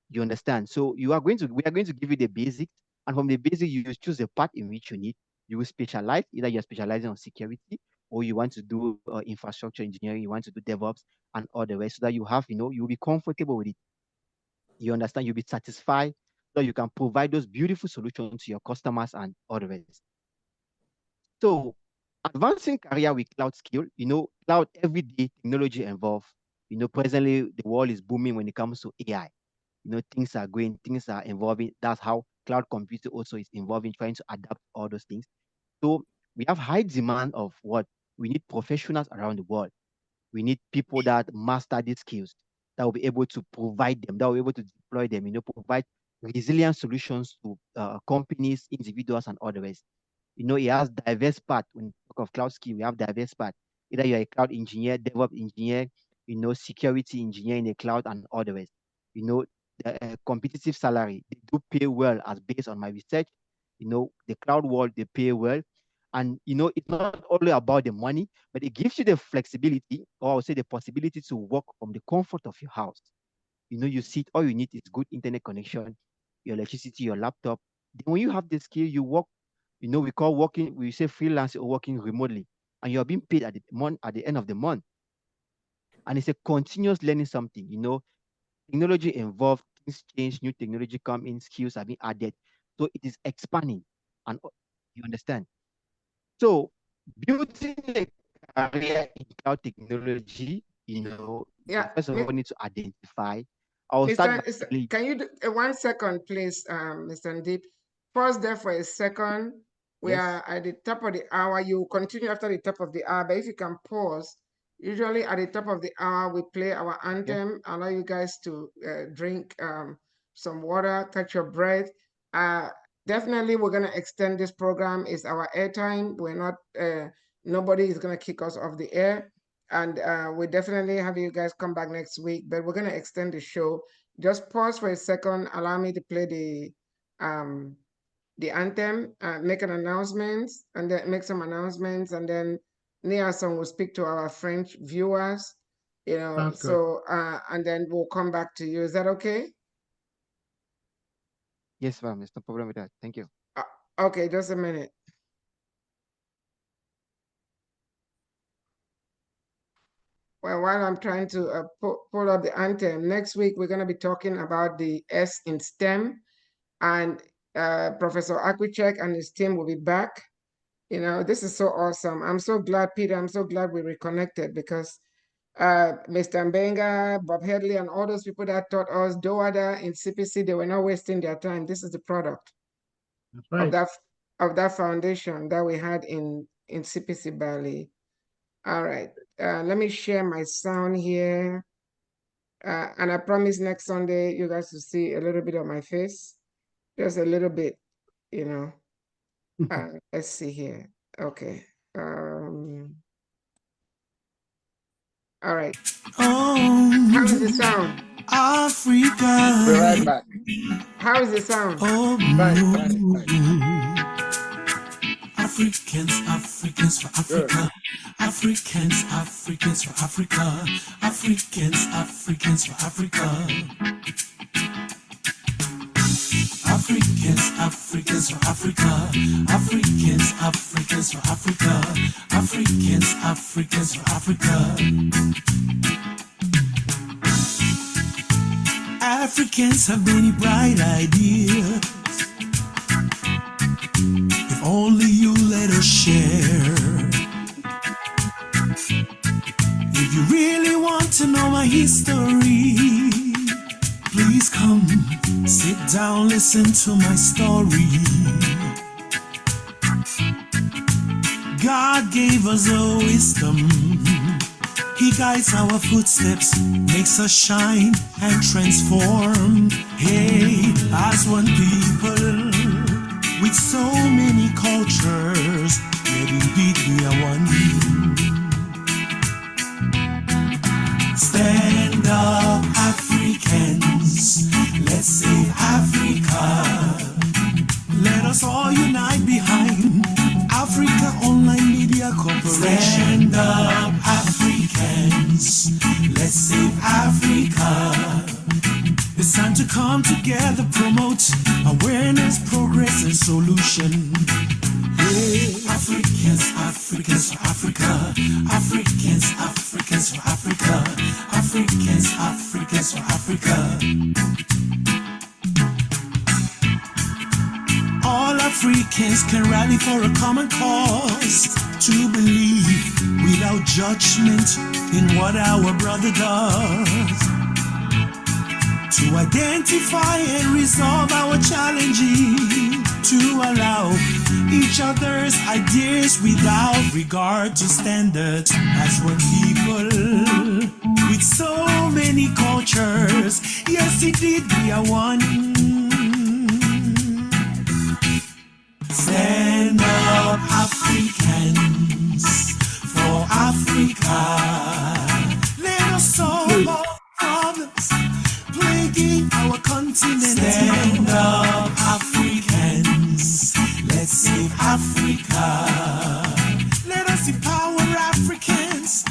You understand? So we are going to give you the basics, and from the basic, you choose the part in which you need. You will specialize. Either you're specializing on security, or you want to do infrastructure engineering, you want to do DevOps and all the rest, so that you have, you'll be comfortable with it. You understand? You'll be satisfied, so you can provide those beautiful solutions to your customers and all the rest. So advancing career with cloud skill, cloud everyday technology involved. Presently the world is booming when it comes to AI. Things are evolving. That's how cloud computing also is evolving, trying to adapt all those things. So we have high demand of what we need professionals around the world. We need people that master these skills, that will be able to provide them, that will be able to deploy them, provide resilient solutions to companies, individuals, and all the rest. It has diverse part. When you talk of cloud skill, we have diverse part. Either you're a cloud engineer, DevOps engineer, security engineer in the cloud and all the rest. The competitive salary, they do pay well as based on my research. The cloud world, they pay well. And, it's not only about the money, but it gives you the flexibility, or I would say the possibility to work from the comfort of your house. You sit, all you need is good internet connection, your electricity, your laptop. Then when you have the skill, you work, we say freelance or working remotely, and you're being paid at the end of the month. And it's a continuous learning something, technology involved, things change, new technology come in, skills are being added. So it is expanding, and you understand. So building a career in cloud technology, Yeah. first of all, need to identify. I'll start by can you do 1 second, please, Mr. An8b? Pause there for a second. We are at the top of the hour. You continue after the top of the hour, but if you can pause, usually at the top of the hour, we play our anthem, allow you guys to drink some water, catch your breath. Definitely, we're going to extend this program. It's our airtime. We're not, nobody is going to kick us off the air. And we definitely have you guys come back next week, but we're going to extend the show. Just pause for a second. Allow me to play the anthem, make an announcement, and then make some announcements, and then Nia-san will speak to our French viewers. Sounds so and then we'll come back to you. Is that okay? Yes, ma'am. There's no problem with that. Thank you. Okay, just a minute. Well, while I'm trying to pull up the anthem, next week we're going to be talking about the S in STEM, and Professor Akwichek and his team will be back. You know, this is so awesome. I'm so glad, Peter, I'm so glad we reconnected, because Mr. Mbenga, Bob Headley, and all those people that taught us DOADA in CPC, they were not wasting their time. This is the product That's right. of that foundation that we had in CPC Bali. All right, let me share my sound here. And I promise next Sunday, you guys will see a little bit of my face. Just a little bit, you know. Let's see here. Okay. All right. How is the sound? Africa. Be right back. How is the sound? Fine. Africans for Africa. Africans for Africa. Africans for Africa. Africans for Africa. Africans for Africa. Africans for Africa. Africans have many bright ideas. If only you let us share. If you really want to know my history, please come, sit down, listen to my story. God gave us a wisdom. He guides our footsteps, makes us shine and transform. Hey, as one people, with so many cultures, yet indeed we are one. Stand up, Africans, let's save Africa. Let us all unite behind Africa Online Media Corporation. Stand up, Africans, let's save Africa. It's time to come together, promote awareness, progress, and solution. Yeah. Africans for Africa. Africans for Africa. Africans for Africa. All Africans can rally for a common cause, to believe without judgment in what our brother does. To identify and resolve our challenges, to allow each other's ideas without regard to standards. As one people with so many cultures, yes indeed we are one. Stand up, Africans, for Africa. Let us solve our problems plaguing our continent. Stand up, Africans, let's save Africa. Let us empower Africans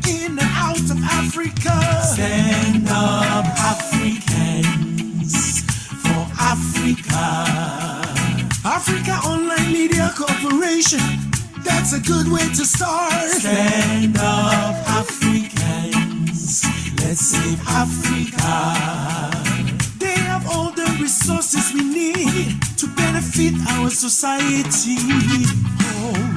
in and out of Africa. Stand up, Africans, for Africa. Africa Online Media Corporation, that's a good way to start. Stand up, Africans, let's save Africa. They have all the resources we need to benefit our society. Oh.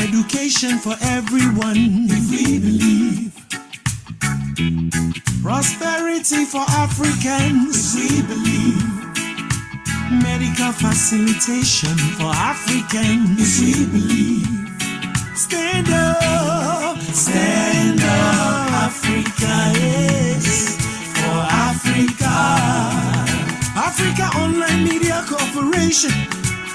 Education for everyone. If we believe prosperity for Africans, if we believe medical facilitation for Africans, if we believe stand up, Africa, yes, for Africa. Africa Online Media Corporation,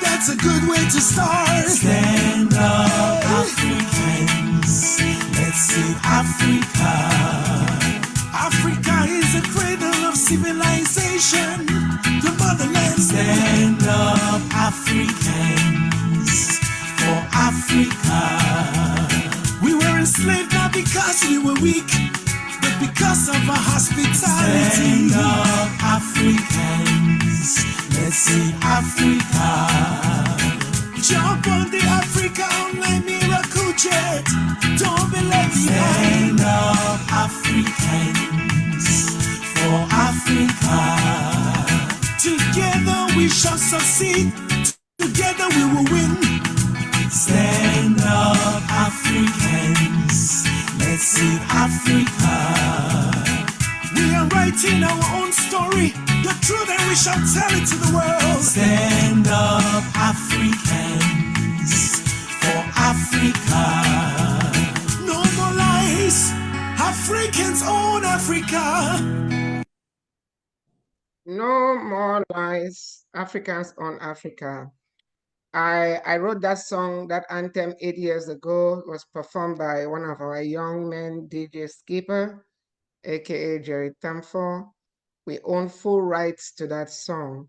that's that's a good way to start. Stand up, Africans. Let's save Africa. Africa is the cradle of civilization, the motherland. Stand up, Africans, for Africa. We were enslaved not because we were weak, but because of our hospitality. Stand up, Africans, let's save Africa. Jump on the Africa Online Miracle Jet. Don't be left behind. Stand up, Africans, for Africa. Together we shall succeed. Together we will win. Stand up, Africans. Let's save Africa. We are writing our own story, the truth, and we shall tell it to the world. Stand up, Africans, for Africa. No more lies. Africans own Africa. No more lies. Africans on Africa. I wrote that song, that anthem 8 years ago. It was performed by one of our young men, DJ Skipper, aka Jerry Tamfor. We own full rights to that song.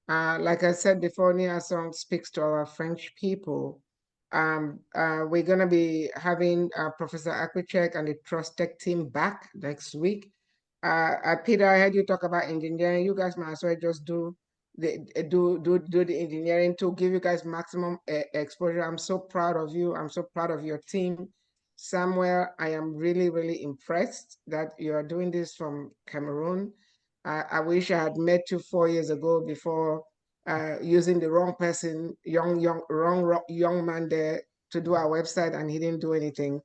Like I said before, Nia song speaks to our French people. We're gonna be having Professor Akwichek and the Trust Tech team back next week. Peter, I heard you talk about engineering. You guys might as well just do the engineering to give you guys maximum exposure. I'm so proud of you. I'm so proud of your team. Samuel, I am really, really impressed that you are doing this from Cameroon. I wish I had met you 4 years ago before using the wrong person, young man there to do our website, and he didn't do anything.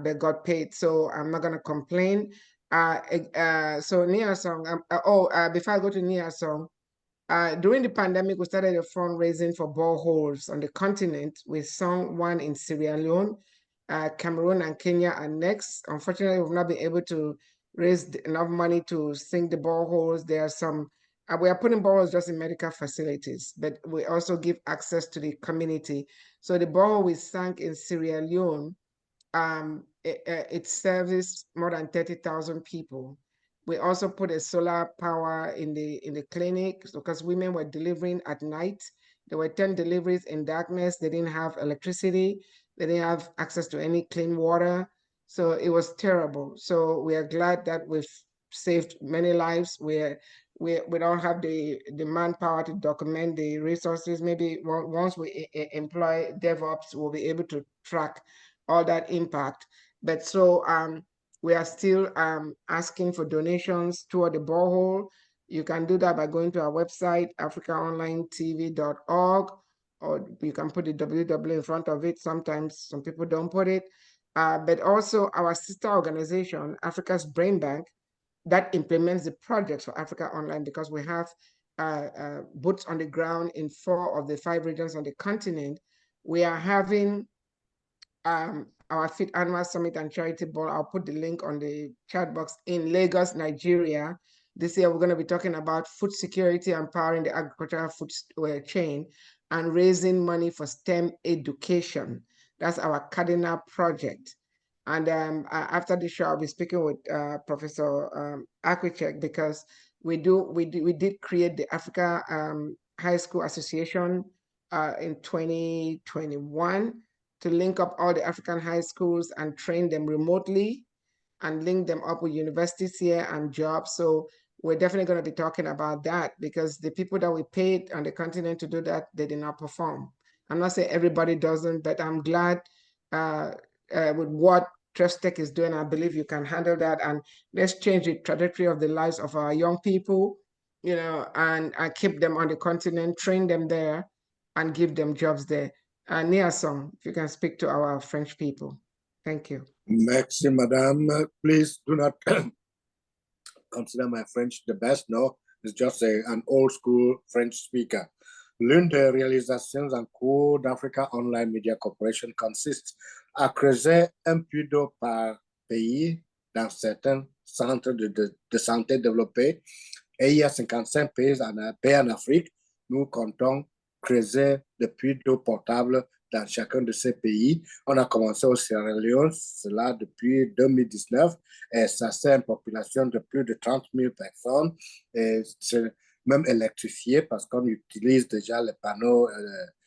They got paid, so I'm not gonna complain. So Nia song. Before I go to Nia song, during the pandemic, we started a fundraising for boreholes on the continent. We sung one in Sierra Leone, Cameroon, and Kenya are next. Unfortunately, we've not been able to raise enough money to sink the boreholes. There are some. We are putting boreholes just in medical facilities, but we also give access to the community. So the borehole we sank in Sierra Leone, it serviced more than 30,000 people. We also put a solar power in the clinic because women were delivering at night. There were 10 deliveries in darkness. They didn't have electricity. They didn't have access to any clean water. So it was terrible. So we are glad that we've saved many lives. We don't have the manpower to document the resources. Maybe once we employ DevOps, we'll be able to track all that impact. But so we are still asking for donations toward the borehole. You can do that by going to our website, africaonlinetv.org, or you can put the www in front of it. Sometimes some people don't put it. But also our sister organization, Africa's Brain Bank, that implements the projects for Africa Online, because we have boots on the ground in 4 of the 5 regions on the continent. We are having our 5th annual summit and charity ball. I'll put the link on the chat box, in Lagos, Nigeria. This year, we're going to be talking about food security, empowering the agricultural food chain, and raising money for STEM education. That's our cardinal project. And after the show, I'll be speaking with Professor Akwichek, because we did create the Africa High School Association in 2021 to link up all the African high schools and train them remotely and link them up with universities here and jobs. So we're definitely going to be talking about that, because the people that we paid on the continent to do that, they did not perform. I'm not saying everybody doesn't, but I'm glad with what Trust Tech is doing. I believe you can handle that, and let's change the trajectory of the lives of our young people, and keep them on the continent, train them there, and give them jobs there. Nia Song, if you can speak to our French people. Thank you. Merci, madame. Please do not consider my French the best. No, it's just an old school French speaker. L'une des réalisations en cours d'Africa Online Media Corporation consiste à creuser un puits d'eau par pays dans certains centres de santé développés. Et il y a 55 pays en Afrique. Nous comptons creuser des puits d'eau potable dans chacun de ces pays. On a commencé au Sierra Leone, cela depuis 2019, et ça c'est une population de plus de 30 000 personnes, et c'est même électrifié parce qu'on utilise déjà les panneaux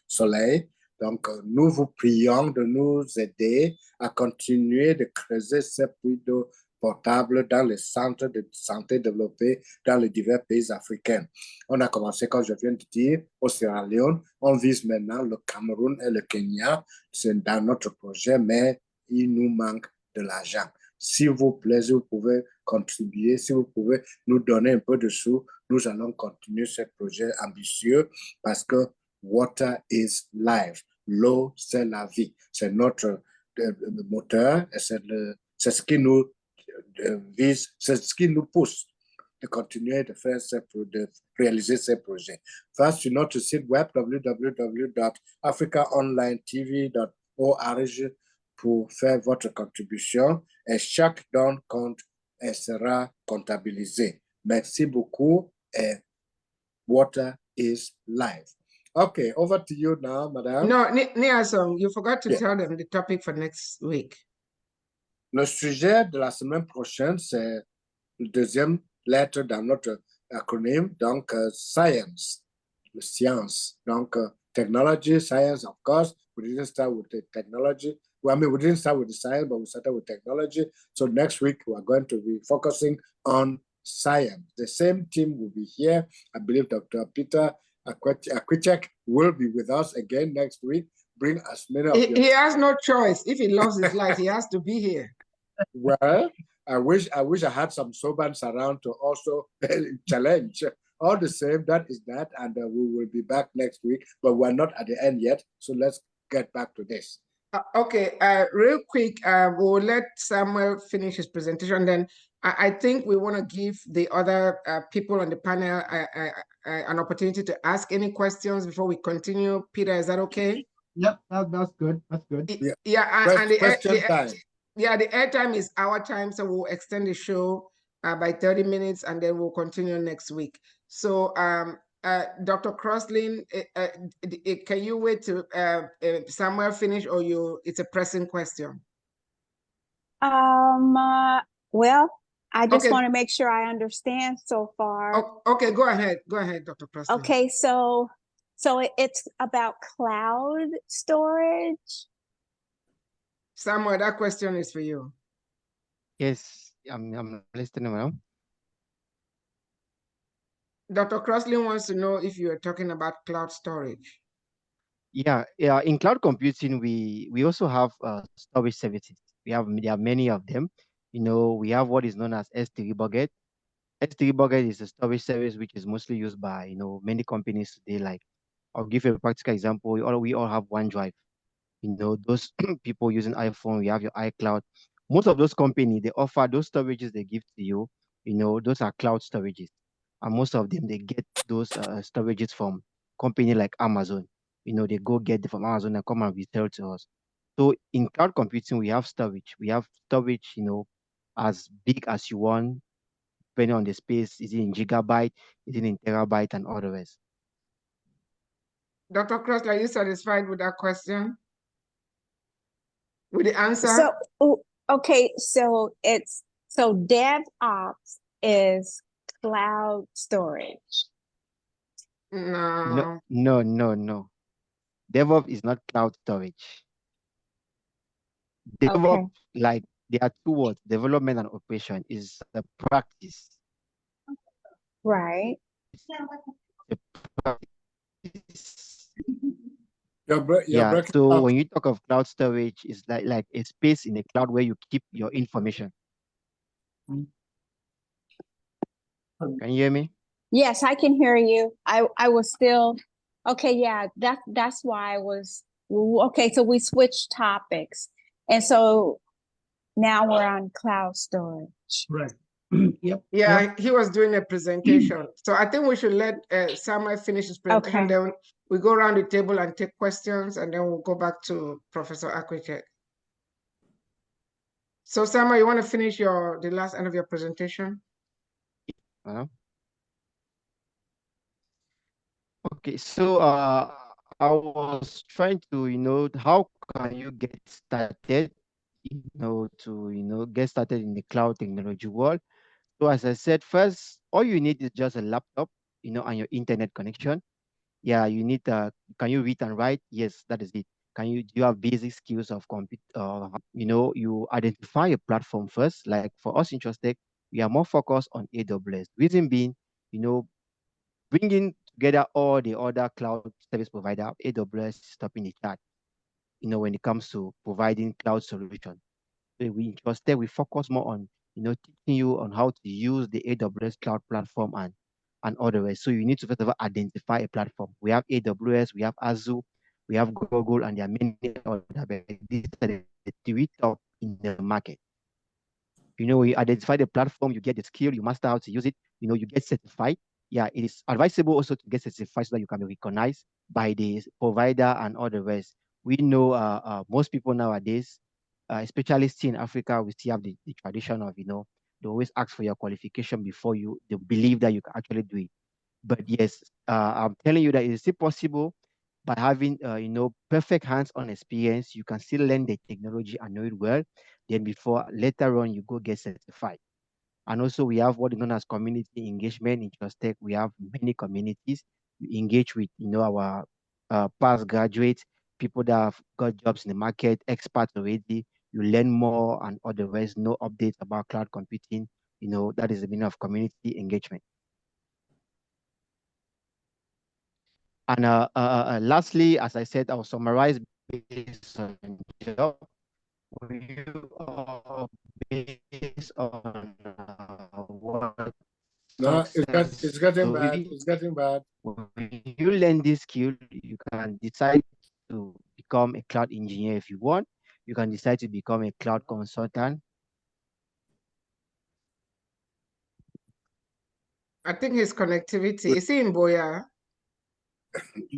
soleil. Donc, nous vous prions de nous aider à continuer de creuser ces puits d'eau potable dans les centres de santé développés dans les divers pays africains. On a commencé, comme je viens de dire, au Sierra Leone. On vise maintenant le Cameroun et le Kenya. C'est dans notre projet, mais il nous manque de l'argent. S'il vous plaît, si vous pouvez contribuer, si vous pouvez nous donner un peu de sous, nous allons continuer ce projet ambitieux parce que water is life. L'eau, c'est la vie. C'est notre moteur et c'est ce qui nous vise, c'est ce qui nous pousse de continuer de faire de réaliser ces projets. Va sur notre site web www.africaonlinetv.org pour faire votre contribution et chaque don compte et sera comptabilisé. Merci beaucoup et water is life. Okay, over to you now, madame. No, Niason, you forgot to tell them the topic for next week. Le sujet de la semaine prochaine, c'est le deuxième lettre dans notre acronyme, donc science, science. Donc technology, science, of course. We didn't start with the technology. Well, I mean, we didn't start with the science, but we started with technology. So next week, we are going to be focusing on science. The same team will be here. I believe Dr. Peter Akwichek will be with us again next week. Bring as many of He has no choice. If he loves his life, he has to be here. Well, I wish I had some servants around to also challenge. All the same, that is that, and we will be back next week, but we're not at the end yet, so let's get back to this. Okay, real quick, we'll let Samuel finish his presentation, then I think we want to give the other people on the panel an opportunity to ask any questions before we continue. Peter, is that okay? Yep, that's good. That's good. Yeah, and the time. Yeah, the airtime is our time, so we'll extend the show by 30 minutes, and then we'll continue next week. So, Dr. Crosslin, can you wait to Samuel finish, or it's a pressing question? Well, I just want to make sure I understand so far. Okay, go ahead, Dr. Crosslin. Okay, so it's about cloud storage. Samuel, that question is for you. Yes, I'm listening, madam. Dr. Crosslin wants to know if you are talking about cloud storage. Yeah. In cloud computing, we also have storage services. There are many of them. We have what is known as S3 bucket. S3 bucket is a storage service which is mostly used by many companies today. Like, I'll give you a practical example. We all have OneDrive. Those people using iPhone, we have your iCloud. Most of those companies, they offer those storages they give to you. Those are cloud storages. And most of them, they get those storages from company like Amazon. They go get it from Amazon and come and resell to us. So in cloud computing, we have storage. We have storage, as big as you want, depending on the space. Is it in gigabyte? Is it in terabyte and all the rest? Dr. Cross, are you satisfied with that question? With the answer? So, okay, so DevOps is cloud storage. No. No. DevOps is not cloud storage. DevOps, like, there are two words, development and operation, is a practice. Right. The practice. You're so up. when you talk of cloud storage, it's like a space in the cloud where you keep your information. Can you hear me? Yes, I can hear you. I was still okay. Yeah, that's why I was okay. So we switched topics, and so now we're on cloud storage. Right. Yep. Yeah, Yep. he was doing a presentation. So I think we should let Samuel finish his presentation. Okay. Then we go around the table and take questions, and then we'll go back to Professor Akwichek. So Samuel, you want to finish the last end of your presentation? Okay, so I was trying to, how can you get started, get started in the cloud technology world. So as I said, first, all you need is just a laptop, and your internet connection. Yeah, you need, can you read and write? Yes, that is it. Do you have basic skills of computer? You identify a platform first. Like for us in Trustech, we are more focused on AWS. Reason being, you know, bringing together all the other cloud service provider, AWS is topping the chart, when it comes to providing cloud solution. So we focus more on, teaching you on how to use the AWS cloud platform and other ways. So you need to first of all identify a platform. We have AWS, we have Azure, we have Google, and there are many other, but these are the three top in the market. You identify the platform, you get the skill, you master how to use it, you get certified. Yeah, it is advisable also to get certified so that you can be recognized by the provider and all the rest. We know most people nowadays, especially still in Africa, we still have the tradition of, they always ask for your qualification before they believe that you can actually do it. But yes, I'm telling you that it is still possible by having, perfect hands-on experience. You can still learn the technology and know it well. Then before later on, you go get certified. And also we have what is known as community engagement in Trustech. We have many communities. We engage with, our past graduates, people that have got jobs in the market, experts already. You learn more and otherwise know updates about cloud computing. That is the meaning of community engagement. And lastly, as I said, I'll summarize based on job. You based on what No, success it's getting bad. story. It's getting bad. When you learn this skill, you can decide to become a cloud engineer if you want. You can decide to become a cloud consultant. I think his connectivity. Is he in Boya?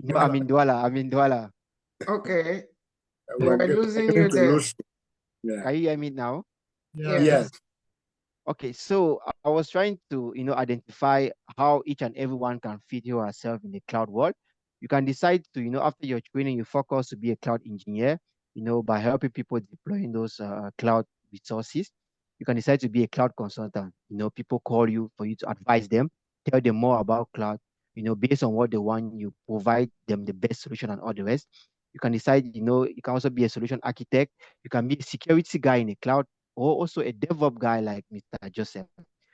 No, I'm in Douala. I'm in Douala. Okay. We're We're losing beginning you to there. lose. Yeah. Can you hear me now? Yeah. Yes. Okay, so I was trying to, identify how each and everyone can fit yourself in the cloud world. You can decide to, after your training, you focus to be a cloud engineer, by helping people deploying those cloud resources. You can decide to be a cloud consultant. People call you for you to advise them, tell them more about cloud, based on what they want, you provide them the best solution and all the rest. You can decide, you can also be a solution architect. You can be a security guy in the cloud or also a DevOps guy like Mr. Joseph.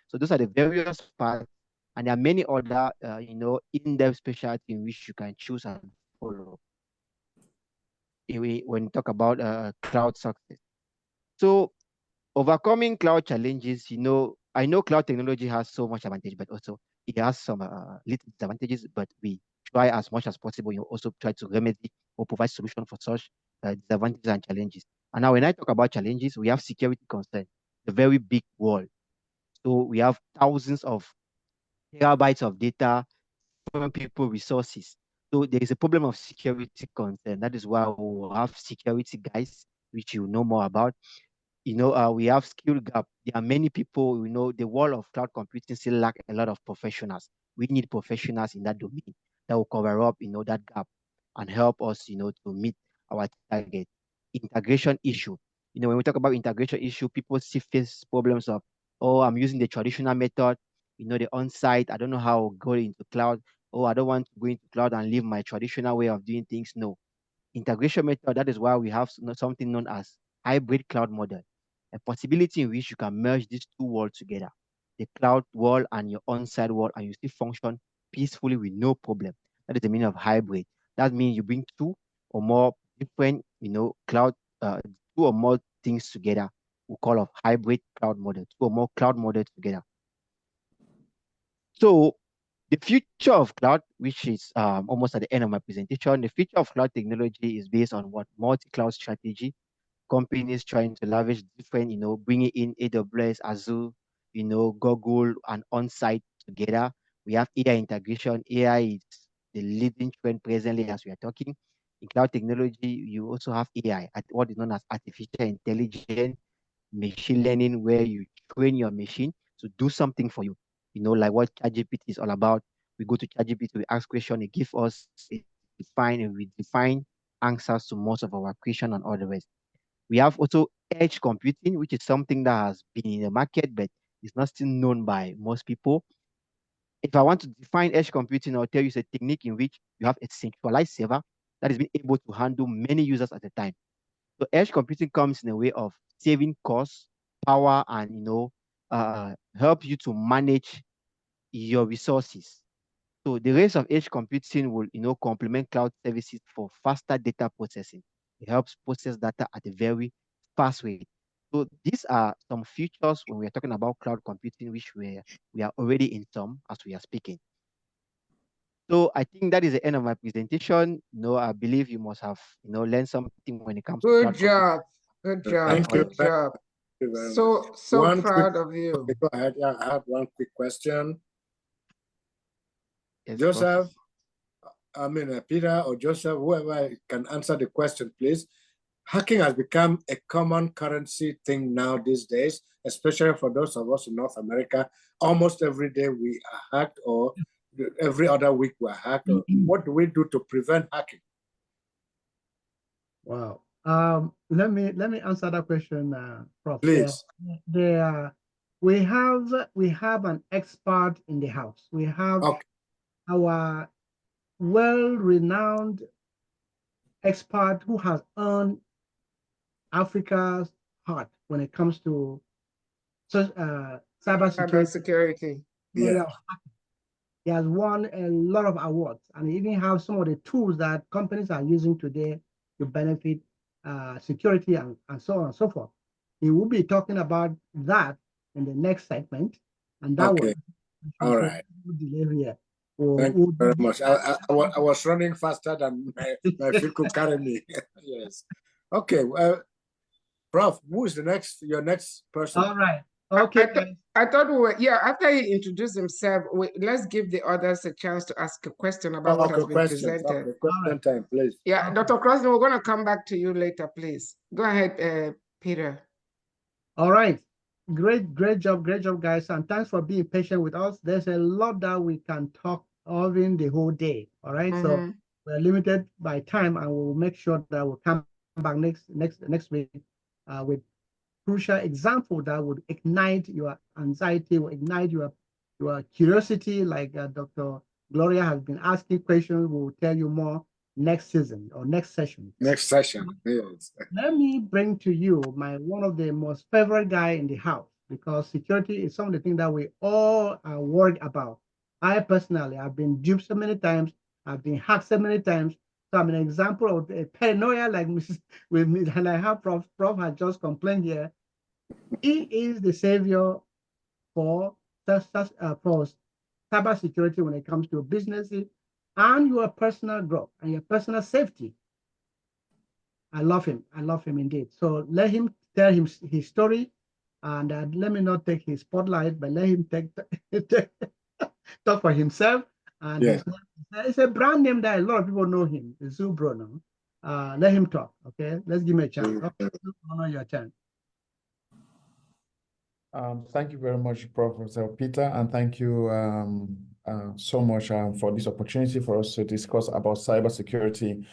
So those are the various parts, and there are many other, in-depth specialty in which you can choose and follow. When you talk about cloud success, so overcoming cloud challenges, I know cloud technology has so much advantage, but also it has some little disadvantages. But we try as much as possible. Also try to remedy or provide solution for such disadvantages and challenges. And now, when I talk about challenges, we have security concerns, the very big world. So we have thousands of terabytes of data from people resources. So there is a problem of security concern. That is why we have security guys, which you know more about. We have skill gap. There are many people, the world of cloud computing still lack a lot of professionals. We need professionals in that domain that will cover up, that gap and help us, to meet our target. Integration issue. When we talk about integration issue, people still face problems of, oh, I'm using the traditional method, the on-site. I don't know how to go into cloud. Oh, I don't want to go into cloud and leave my traditional way of doing things. No. Integration method, that is why we have something known as hybrid cloud model, a possibility in which you can merge these two worlds together, the cloud world and your on-site world, and you still function peacefully with no problem. That is the meaning of hybrid. That means you bring two or more different, cloud, two or more things together. We call a hybrid cloud model, two or more cloud models together. So the future of cloud, which is almost at the end of my presentation, the future of cloud technology is based on what multi-cloud strategy, companies trying to leverage different, bringing in AWS, Azure, Google, and on-site together. We have AI integration. AI is the leading trend presently as we are talking. In cloud technology, you also have AI, at what is known as artificial intelligence, machine learning, where you train your machine to do something for you. Like what ChatGPT is all about. We go to ChatGPT, we ask question, it gives us a define and redefine answers to most of our questions and all the rest. We have also edge computing, which is something that has been in the market, but is not still known by most people. If I want to define edge computing, I'll tell you it's a technique in which you have a centralized server that is being able to handle many users at a time. So edge computing comes in a way of saving costs, power, and help you to manage your resources. So the race of edge computing will complement cloud services for faster data processing. It helps process data at a very fast rate. So these are some features when we are talking about cloud computing, which we are already in some as we are speaking. So I think that is the end of my presentation. I believe you must have learned something when it comes to Good cloud job. computing. Good job. Thank you. Good job. Thank you very So much. so One proud quick, of you. okay, go ahead. Yeah, I have one quick question. Yes, Joseph, Peter or Joseph, whoever can answer the question, please. Hacking has become a common currency thing now these days, especially for those of us in North America. Almost every day we are hacked, or every other week we're hacked. What do we do to prevent hacking? Wow. Let me answer that question, Prof. Please. We have an expert in the house. We have our well-renowned expert who has earned Africa's heart when it comes to cybersecurity. Yeah. He has won a lot of awards, and he even has some of the tools that companies are using today to benefit security and so on and so forth. He will be talking about that in the next segment, and that was all right. Delay here. Thank you very much. I was running faster than my feet could carry me. Yes. Okay. Prof, who is your next person? All right. Okay. I thought we were, after he introduced himself, let's give the others a chance to ask a question about what has been presented. Okay, question time, please. Yeah, okay. Dr. Crosby, we're going to come back to you later, please. Go ahead, Peter. All right. Great job, guys. And thanks for being patient with us. There's a lot that we can talk of in the whole day. All right. So we're limited by time, and we'll make sure that we'll come back next week with crucial example that would ignite your anxiety, will ignite your curiosity, like Dr. Gloria has been asking questions. We'll tell you more next season or next session. Next session, yes. Let me bring to you one of the most favorite guy in the house, because security is some of the things that we all are worried about. I personally have been duped so many times. I've been hacked so many times. So I'm an example of a paranoia like with me, and I have Prof had just complained here. He is the savior for cybersecurity when it comes to businesses and your personal growth and your personal safety. I love him. I love him indeed. So let him tell his story, and let me not take his spotlight, but let him talk for himself. And it's a brand name that a lot of people know him, Zubrono. Let him talk. Okay, let's give him a chance. Okay, Zubrono, your turn. Thank you very much, Professor Peter, and thank you so much for this opportunity for us to discuss about cybersecurity.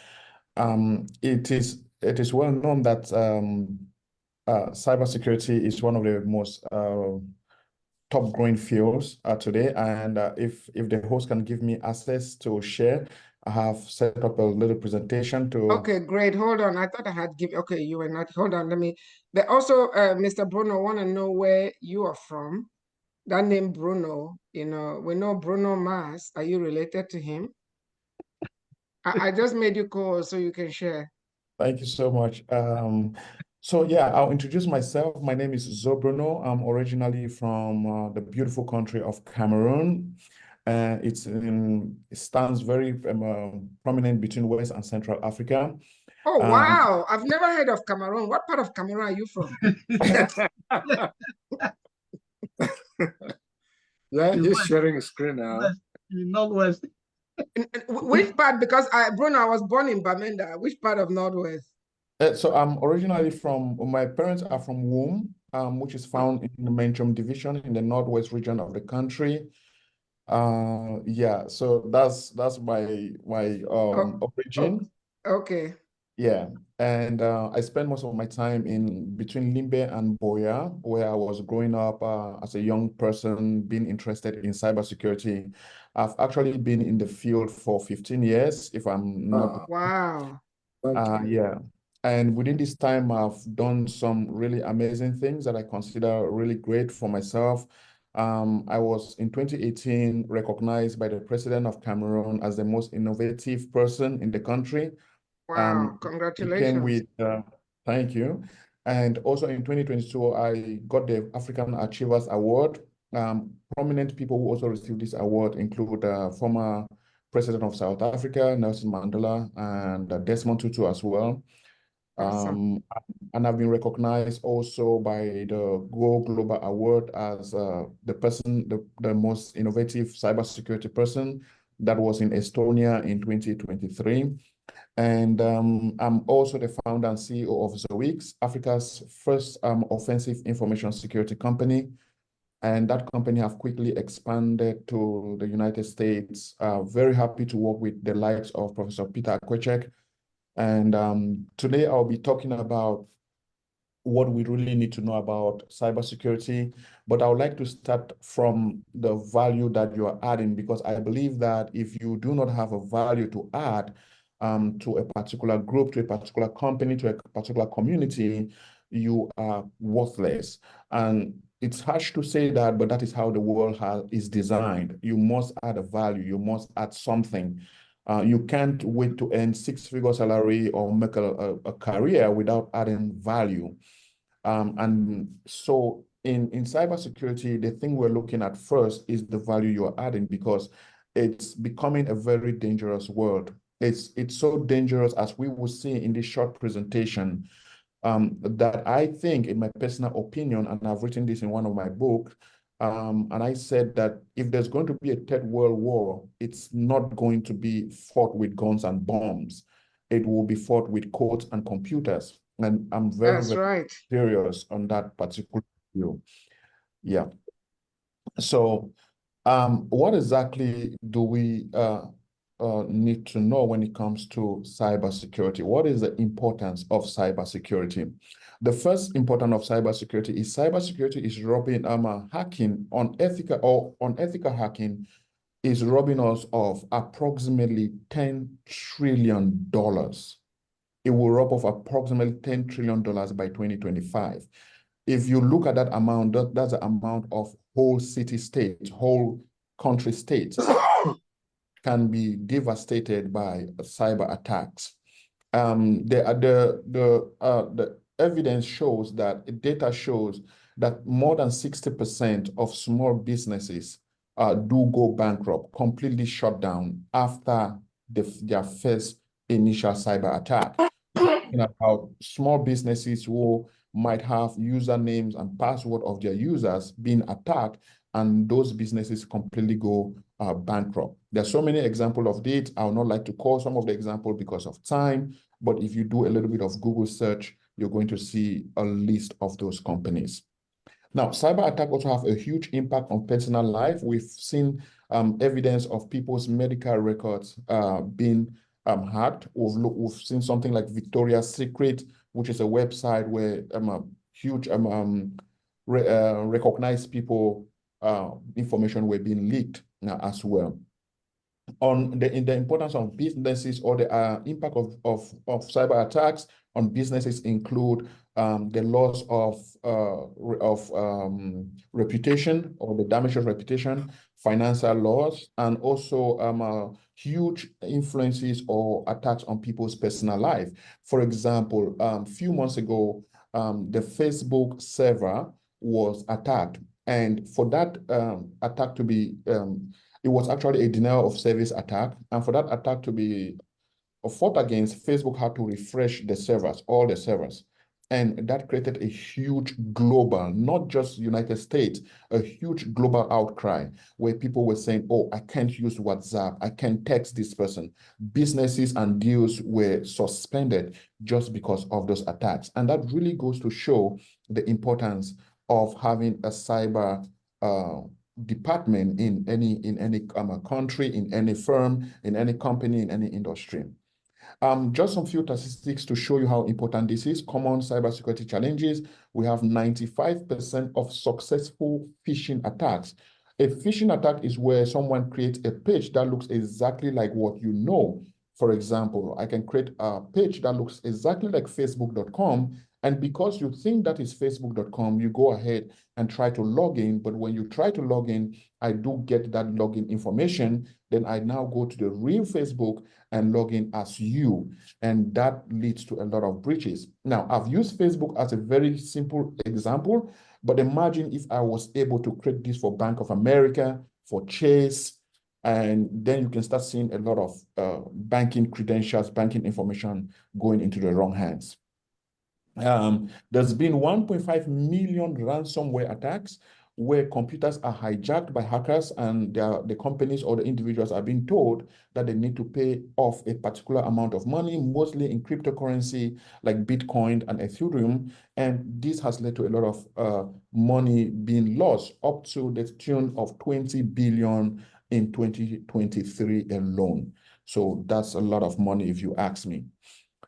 It is well known that cybersecurity is one of the most top growing fields today, and if the host can give me access to share, I have set up a little presentation to. Okay, great. Hold on. I thought I had given. Okay, you were not. Hold on. Let me. But also, Mr. Bruno, want to know where you are from. That name Bruno. We know Bruno Mars. Are you related to him? I just made you call so you can share. Thank you so much. So yeah, I'll introduce myself. My name is Zobruno. I'm originally from the beautiful country of Cameroon. It stands very prominent between West and Central Africa. Oh, wow. I've never heard of Cameroon. What part of Cameroon are you from? Yeah, he's sharing a screen now. Northwest. Which part? Because Bruno, I was born in Bamenda. Which part of Northwest? So I'm originally my parents are from Womb, which is found in the Mentrum Division in the Northwest region of the country. Yeah, so that's my origin. Okay. Yeah, and I spent most of my time in between Limbe and Boya, where I was growing up as a young person, being interested in cybersecurity. I've actually been in the field for 15 years, if I'm not. Wow. Yeah. And within this time, I've done some really amazing things that I consider really great for myself. I was in 2018 recognized by the president of Cameroon as the most innovative person in the country. Wow. He came Congratulations. with, thank you. And also in 2022, I got the African Achievers Award. Prominent people who also received this award include former President of South Africa, Nelson Mandela, and Desmond Tutu as well. Awesome. And I've been recognized also by the Go Global Award as the most innovative cybersecurity person. That was in Estonia in 2023. And I'm also the founder and CEO of Zoix, Africa's first offensive information security company. And that company have quickly expanded to the United States. Very happy to work with the likes of Professor Peter Akwichek. And today I'll be talking about what we really need to know about cybersecurity. But I would like to start from the value that you are adding, because I believe that if you do not have a value to add to a particular group, to a particular company, to a particular community, you are worthless. And it's harsh to say that, but that is how the world is designed. You must add a value, you must add something. You can't wait to earn six-figure salary or make a career without adding value. And so in cybersecurity, the thing we're looking at first is the value you're adding, because it's becoming a very dangerous world. It's so dangerous, as we will see in this short presentation, that I think, in my personal opinion, and I've written this in one of my books, and I said that if there's going to be a third world war, it's not going to be fought with guns and bombs. It will be fought with codes and computers. And I'm very, That's very right. serious on that particular view. Yeah. So what exactly do we need to know when it comes to cybersecurity? What is the importance of cybersecurity? The first importance of cybersecurity is robbing hacking, unethical hacking is robbing us of approximately $10 trillion. It will rob off approximately $10 trillion by 2025. If you look at that amount, that's the amount of whole city-states, whole country states can be devastated by cyber attacks. The evidence shows that, data shows that more than 60% of small businesses do go bankrupt, completely shut down after their first initial cyber attack. About small businesses who might have usernames and password of their users being attacked, and those businesses completely go bankrupt. There's so many examples of this. I would not like to call some of the examples because of time, but if you do a little bit of Google search, you're going to see a list of those companies. Now, cyber attacks also have a huge impact on personal life. We've seen evidence of people's medical records being hacked. We've seen something like Victoria's Secret, which is a website where huge recognized people information were being leaked as well. On the importance of businesses, or the impact of cyber attacks on businesses include the loss of reputation, or the damage of reputation, financial loss, and also huge influences or attacks on people's personal life. For example, a few months ago, the Facebook server was attacked, and for that attack to be it was actually a denial of service attack. And for that attack to be fought against, Facebook had to refresh the servers, all the servers. And that created a huge global, not just United States, a huge global outcry where people were saying, oh, I can't use WhatsApp, I can't text this person. Businesses and deals were suspended just because of those attacks. And that really goes to show the importance of having a cyber department in any country, in any firm, in any company, in any industry. Just some few statistics to show you how important this is. Common cybersecurity challenges. We have 95% of successful phishing attacks. A phishing attack is where someone creates a page that looks exactly like what you know. For example, I can create a page that looks exactly like facebook.com, and because you think that is facebook.com, you go ahead and try to log in. But when you try to log in, I do get that login information. Then I now go to the real Facebook and log in as you, and that leads to a lot of breaches. Now, I've used Facebook as a very simple example, but imagine if I was able to create this for Bank of America, for Chase, and then you can start seeing a lot of banking credentials, banking information going into the wrong hands. There's been 1.5 million ransomware attacks where computers are hijacked by hackers, and the companies or the individuals are being told that they need to pay off a particular amount of money, mostly in cryptocurrency like Bitcoin and Ethereum. And this has led to a lot of money being lost, up to the tune of 20 billion in 2023 alone. So that's a lot of money if you ask me.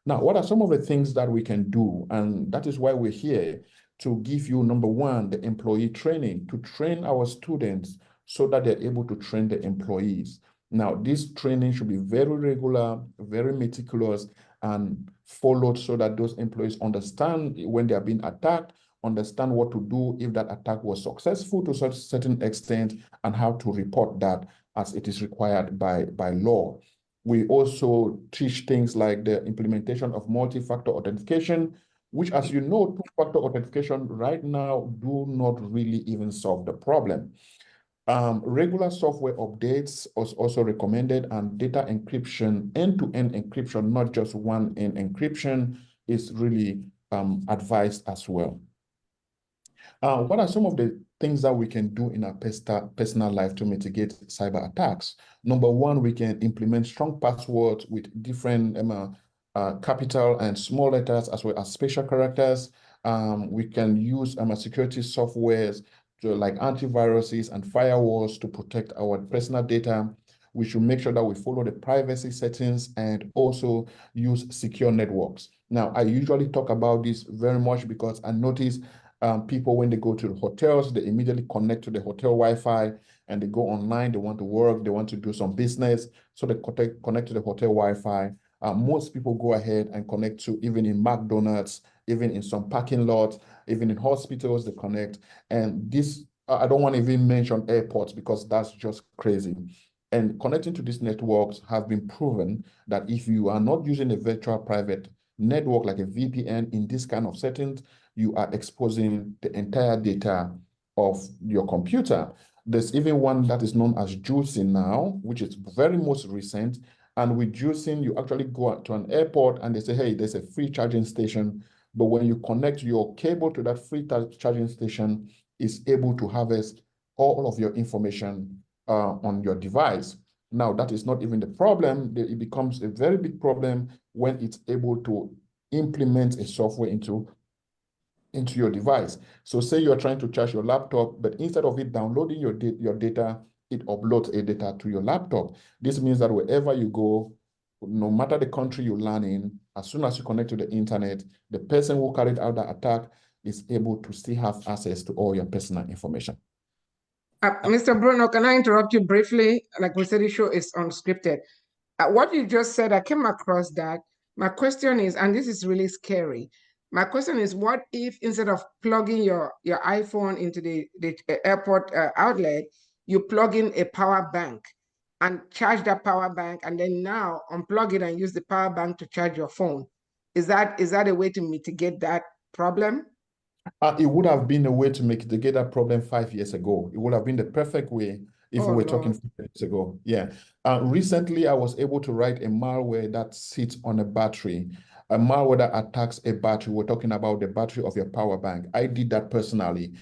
Now, what are some of the things that we can do? And that is why we're here, to give you, number one, the employee training, to train our students so that they're able to train the employees. Now, this training should be very regular, very meticulous, and followed so that those employees understand when they are being attacked, understand what to do if that attack was successful to such a certain extent, and how to report that as it is required by law. We also teach things like the implementation of multi-factor authentication, which, as you know, two-factor authentication right now do not really even solve the problem. Regular software updates is also recommended, and data encryption, end-to-end encryption, not just one-end encryption, is really advised as well. What are some of the things that we can do in our personal life to mitigate cyber attacks? Number one, we can implement strong passwords with different capital and small letters, as well as special characters. We can use security softwares like antiviruses and firewalls to protect our personal data. We should make sure that we follow the privacy settings and also use secure networks. Now, I usually talk about this very much because I notice people, when they go to the hotels, they immediately connect to the hotel Wi-Fi, and they go online, they want to work, they want to do some business, so they connect to the hotel Wi-Fi. Most people go ahead and connect to, even in McDonald's, even in some parking lots, even in hospitals, they connect. And this, I don't want to even mention airports because that's just crazy. And connecting to these networks have been proven that if you are not using a virtual private network like a VPN in this kind of settings, you are exposing the entire data of your computer. There's even one that is known as juicing now, which is very most recent. And with juicing, you actually go to an airport and they say, hey, there's a free charging station. But when you connect your cable to that free charging station, it's able to harvest all of your information on your device. Now, that is not even the problem. It becomes a very big problem when it's able to implement a software into your device. So say you're trying to charge your laptop, but instead of it downloading your data, it uploads a data to your laptop. This means that wherever you go, no matter the country you land in, as soon as you connect to the internet, the person who carried out the attack is able to still have access to all your personal information. Mr. Bruno, can I interrupt you briefly? Like we said, the show is unscripted. What you just said, I came across that. My question is, and this is really scary, my question is, what if instead of plugging your iPhone into the airport outlet, you plug in a power bank and charge that power bank, and then now unplug it and use the power bank to charge your phone? Is that a way to mitigate that problem? It would have been a way to mitigate that problem 5 years ago. It would have been the perfect way if we were talking 5 years ago. Yeah. Recently, I was able to write a malware that sits on a battery, a malware that attacks a battery. We're talking about the battery of your power bank. I did that personally,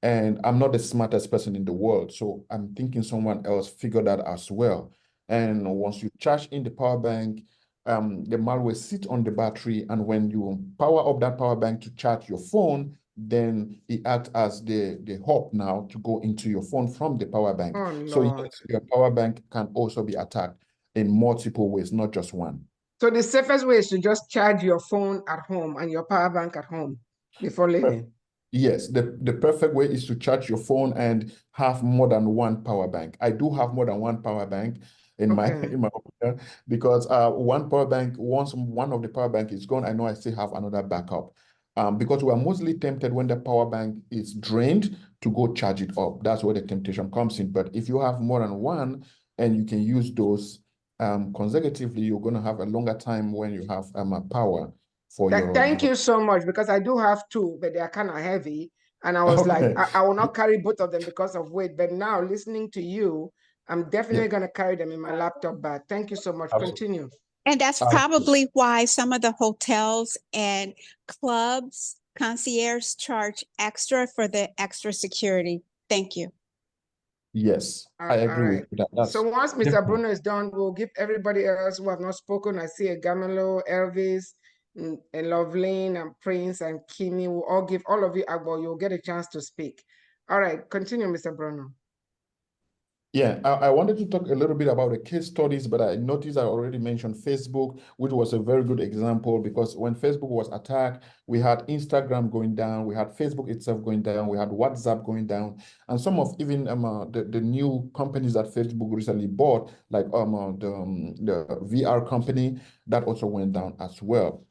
and I'm not the smartest person in the world, so I'm thinking someone else figured that as well. And once you charge in the power bank, the malware sits on the battery, and when you power up that power bank to charge your phone, then it acts as the hub now to go into your phone from the power bank. Oh, So Lord. yes, your power bank can also be attacked in multiple ways, not just one. So the safest way is to just charge your phone at home and your power bank at home before leaving. Yes, the perfect way is to charge your phone and have more than one power bank. I do have more than one power bank in my opinion, because one power bank, once one of the power bank is gone, I know I still have another backup. Because we are mostly tempted when the power bank is drained to go charge it up. That's where the temptation comes in. But if you have more than one and you can use those consecutively, you're going to have a longer time when you have power for your Thank device. you so much, because I do have two, but they are kind of heavy. And I was like, I will not carry both of them because of weight. But now listening to you, I'm definitely going to carry them in my laptop bag. Thank you so much. Absolutely. Continue. And that's probably why some of the hotels and clubs, concierge charge extra for the extra security. Thank you. Yes, I agree All right. with that. So once Mr. Bruno is done, we'll give everybody else who have not spoken. I see a Gamelo, Elvis, and Loveline, and Prince, and Kimi. We'll all give all of you, Agbo, you'll get a chance to speak. All right, continue, Mr. Bruno. Yeah, I wanted to talk a little bit about the case studies, but I noticed I already mentioned Facebook, which was a very good example, because when Facebook was attacked, we had Instagram going down, we had Facebook itself going down, we had WhatsApp going down, and some of even the new companies that Facebook recently bought, like the VR company, that also went down as well.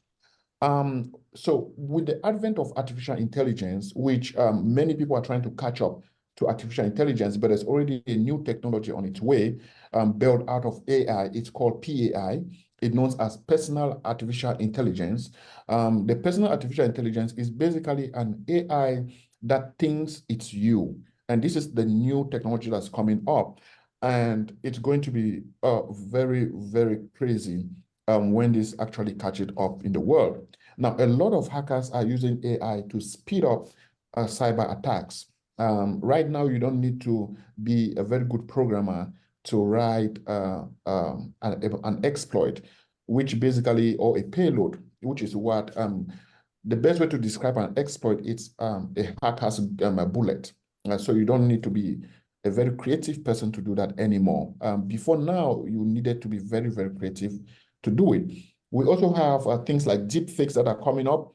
So with the advent of artificial intelligence, which many people are trying to catch up to artificial intelligence, but there's already a new technology on its way, built out of AI. It's called PAI. It's known as personal artificial intelligence. The personal artificial intelligence is basically an AI that thinks it's you. And this is the new technology that's coming up. And it's going to be very, very crazy when this actually catches up in the world. Now, a lot of hackers are using AI to speed up cyber attacks. Right now, you don't need to be a very good programmer to write an exploit, which basically, or a payload, which is what the best way to describe an exploit is a hacker's a bullet. So you don't need to be a very creative person to do that anymore. Before now, you needed to be very, very creative to do it. We also have things like deep fakes that are coming up.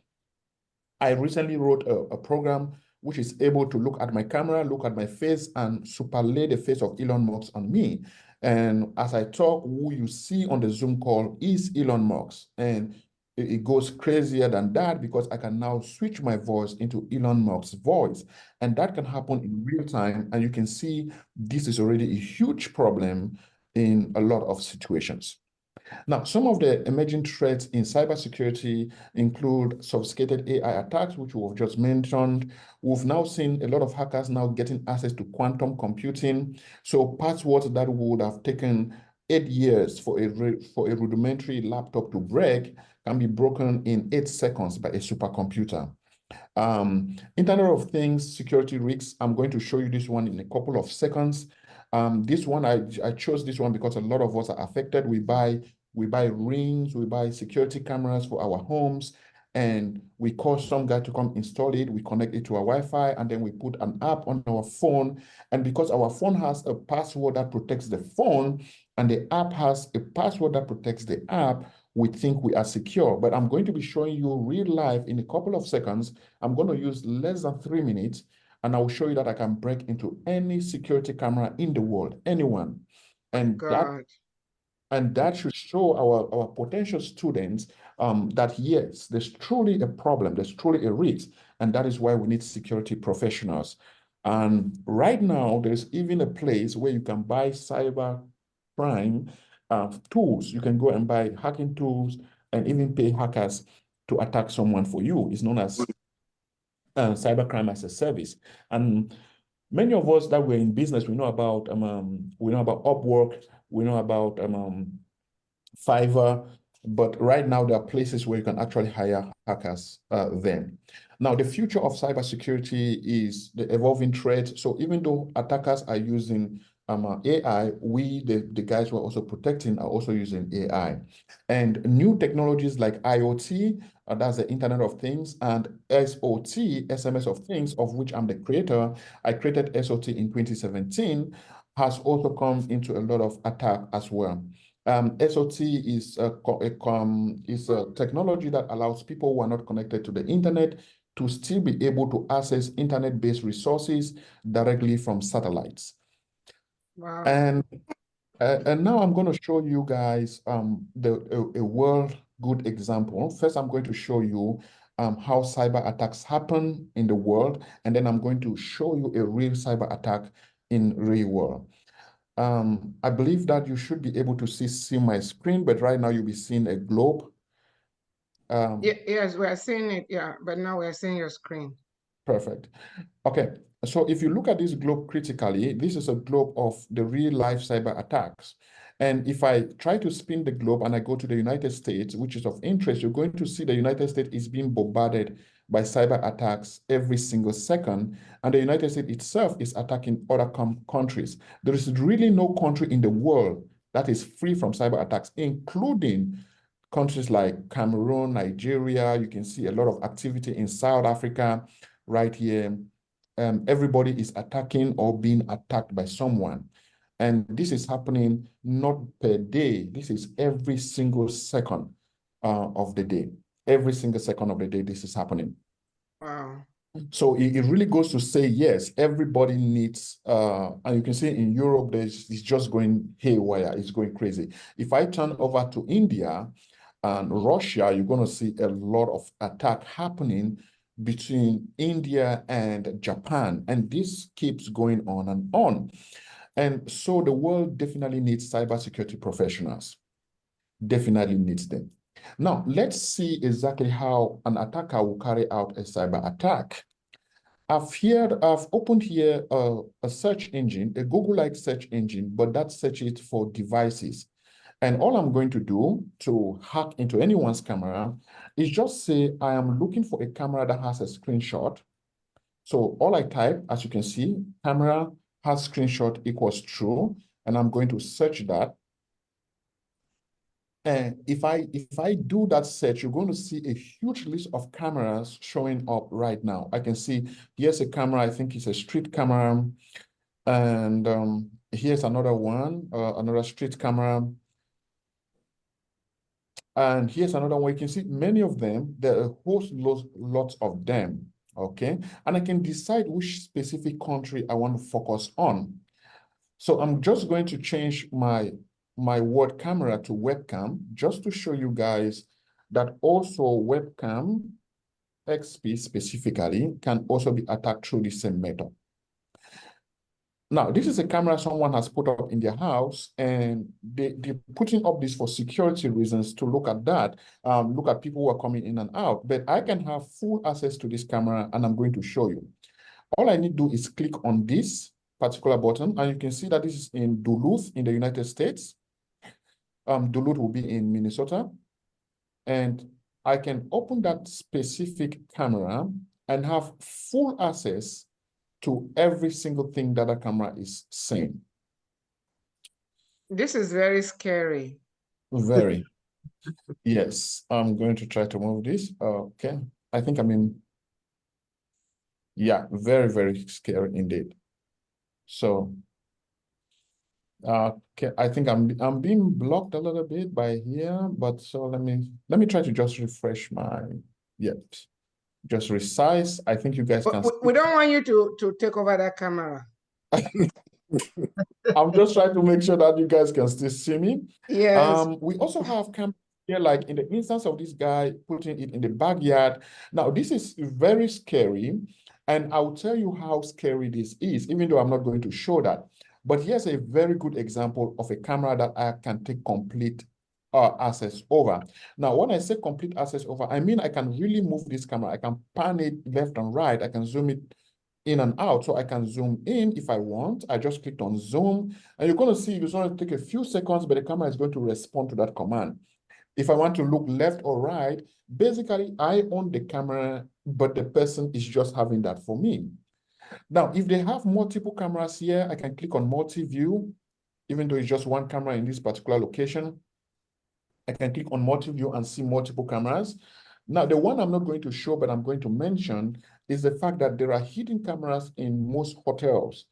I recently wrote a program which is able to look at my camera, look at my face, and superlay the face of Elon Musk on me. And as I talk, who you see on the Zoom call is Elon Musk. And it goes crazier than that, because I can now switch my voice into Elon Musk's voice. And that can happen in real time. And you can see this is already a huge problem in a lot of situations. Now, some of the emerging threats in cybersecurity include sophisticated AI attacks, which we've just mentioned. We've now seen a lot of hackers now getting access to quantum computing. So passwords that would have taken 8 years for a rudimentary laptop to break can be broken in 8 seconds by a supercomputer. Internet of Things security risks. I'm going to show you this one in a couple of seconds. This one, I chose this one because a lot of us are affected. We buy rings, we buy security cameras for our homes, and we call some guy to come install it. We connect it to our Wi-Fi, and then we put an app on our phone. And because our phone has a password that protects the phone, and the app has a password that protects the app, we think we are secure. But I'm going to be showing you real life in a couple of seconds. I'm going to use less than 3 minutes, and I will show you that I can break into any security camera in the world, anyone. And that should show our potential students that yes, there's truly a problem, there's truly a risk, and that is why we need security professionals. And right now, there's even a place where you can buy cyber crime tools. You can go and buy hacking tools and even pay hackers to attack someone for you. It's known as cybercrime as a service. And many of us that were in business, we know about Upwork, we know about Fiverr, but right now there are places where you can actually hire hackers then. Now, the future of cybersecurity is the evolving threat. So even though attackers are using AI, we, the guys who are also protecting, are also using AI. And new technologies like IoT, that's the Internet of Things, and SOT, SMS of Things, of which I'm the creator. I created SOT in 2017, has also come into a lot of attack as well. SOT is a technology that allows people who are not connected to the internet to still be able to access internet-based resources directly from satellites. Wow. And now I'm going to show you guys a world good example. First, I'm going to show you how cyber attacks happen in the world, and then I'm going to show you a real cyber attack in real world. I believe that you should be able to see my screen, but right now you'll be seeing a globe. Yes, we are seeing it, yeah, but now we are seeing your screen. Perfect. Okay, so if you look at this globe critically, this is a globe of the real life cyber attacks. And if I try to spin the globe and I go to the United States, which is of interest, you're going to see the United States is being bombarded by cyber attacks every single second. And the United States itself is attacking other countries. There is really no country in the world that is free from cyber attacks, including countries like Cameroon, Nigeria. You can see a lot of activity in South Africa right here. Everybody is attacking or being attacked by someone. And this is happening not per day. This is every single second of the day. Every single second of the day, this is happening. Wow. So it really goes to say, yes, everybody needs, and you can see in Europe, it's just going haywire, it's going crazy. If I turn over to India and Russia, you're going to see a lot of attack happening between India and Japan. And this keeps going on and on. And so the world definitely needs cybersecurity professionals, definitely needs them. Now, let's see exactly how an attacker will carry out a cyber attack. I've opened here a search engine, a Google-like search engine, but that searches for devices. And all I'm going to do to hack into anyone's camera is just say, I am looking for a camera that has a screenshot. So all I type, as you can see, camera has screenshot equals true, and I'm going to search that. And if I do that search, you're going to see a huge list of cameras showing up right now. I can see here's a camera, I think it's a street camera. And here's another one, another street camera. And here's another one. You can see many of them, there are a whole lots of them, okay? And I can decide which specific country I want to focus on. So I'm just going to change my word camera to webcam, just to show you guys that also webcam XP specifically can also be attacked through the same method. Now, this is a camera someone has put up in their house, and they're putting up this for security reasons to look at that, look at people who are coming in and out. But I can have full access to this camera, and I'm going to show you. All I need to do is click on this particular button, and you can see that this is in Duluth in the United States. Duluth will be in Minnesota. And I can open that specific camera and have full access to every single thing that a camera is saying. This is very scary. Very. Yes, I'm going to try to move this. Okay, I think I'm in. Yeah, very, very scary indeed. So, okay, I think I'm being blocked a little bit by here, but so let me try to just refresh my, just resize. I think you guys can. We don't want you to take over that camera. I'm just trying to make sure that you guys can still see me. Yes. We also have cameras here, like in the instance of this guy putting it in the backyard. Now, this is very scary, and I'll tell you how scary this is, even though I'm not going to show that. But here's a very good example of a camera that I can take complete access over. Now, when I say complete access over, I mean I can really move this camera. I can pan it left and right. I can zoom it in and out. So I can zoom in if I want. I just clicked on zoom, and you're going to see it's going to take a few seconds, but the camera is going to respond to that command. If I want to look left or right, basically I own the camera, but the person is just having that for me. Now, if they have multiple cameras here, I can click on multi-view, even though it's just one camera in this particular location. I can click on multi-view and see multiple cameras. Now, the one I'm not going to show, but I'm going to mention is the fact that there are hidden cameras in most hotels.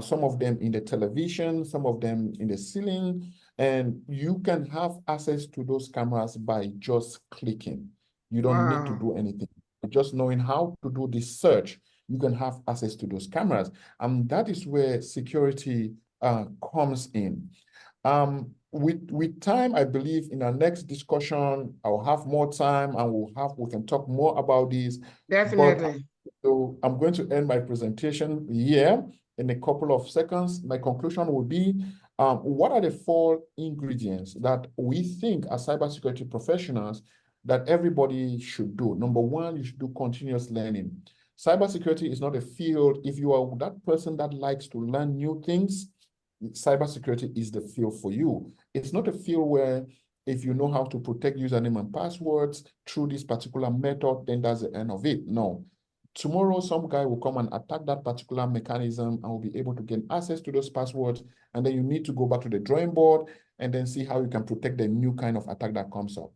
Some of them in the television, some of them in the ceiling, and you can have access to those cameras by just clicking. You don't need to do anything. Just knowing how to do this search, you can have access to those cameras. And that is where security comes in. With time, I believe in our next discussion, I'll have more time and we can talk more about this. Definitely. So I'm going to end my presentation here in a couple of seconds. My conclusion will be, what are the 4 ingredients that we think as cybersecurity professionals that everybody should do? Number 1, you should do continuous learning. Cybersecurity is not a field. If you are that person that likes to learn new things, cybersecurity is the field for you. It's not a field where if you know how to protect username and passwords through this particular method, then that's the end of it. No. Tomorrow, some guy will come and attack that particular mechanism and will be able to gain access to those passwords. And then you need to go back to the drawing board and then see how you can protect the new kind of attack that comes up.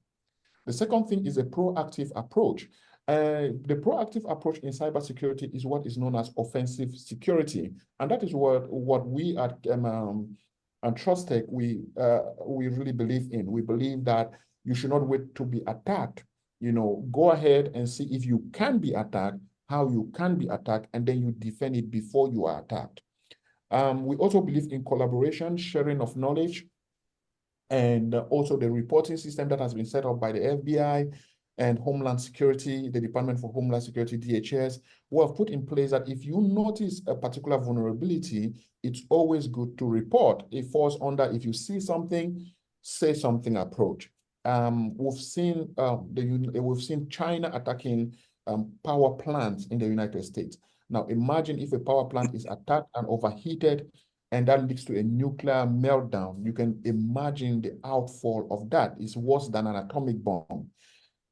The second thing is a proactive approach. The proactive approach in cybersecurity is what is known as offensive security. And that is what we at Trustech, we really believe in. We believe that you should not wait to be attacked. You know, go ahead and see if you can be attacked, how you can be attacked, and then you defend it before you are attacked. We also believe in collaboration, sharing of knowledge, and also the reporting system that has been set up by the FBI and Homeland Security, the Department for Homeland Security, DHS, who have put in place that if you notice a particular vulnerability, it's always good to report. It falls under, if you see something, say something approach. We've seen China attacking power plants in the United States. Now, imagine if a power plant is attacked and overheated, and that leads to a nuclear meltdown. You can imagine the outfall of that is worse than an atomic bomb.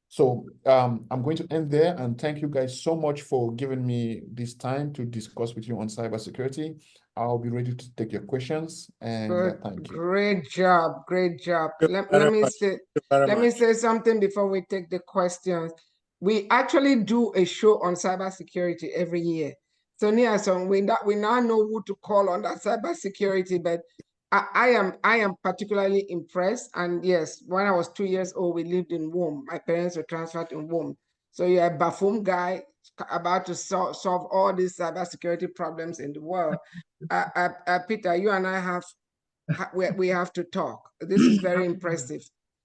So I'm going to end there, and thank you guys so much for giving me this time to discuss with you on cybersecurity. I'll be ready to take your questions, and thank you. Great job, great job. Let me say something before we take the questions. We actually do a show on cybersecurity every year. So Niason, we now know who to call on that cybersecurity, but I am particularly impressed. And yes, when I was 2 years old, we lived in Womb. My parents were transferred in Womb. So you're a Bafum guy about to solve all these cybersecurity problems in the world. Peter, you and I we have to talk. This is very impressive.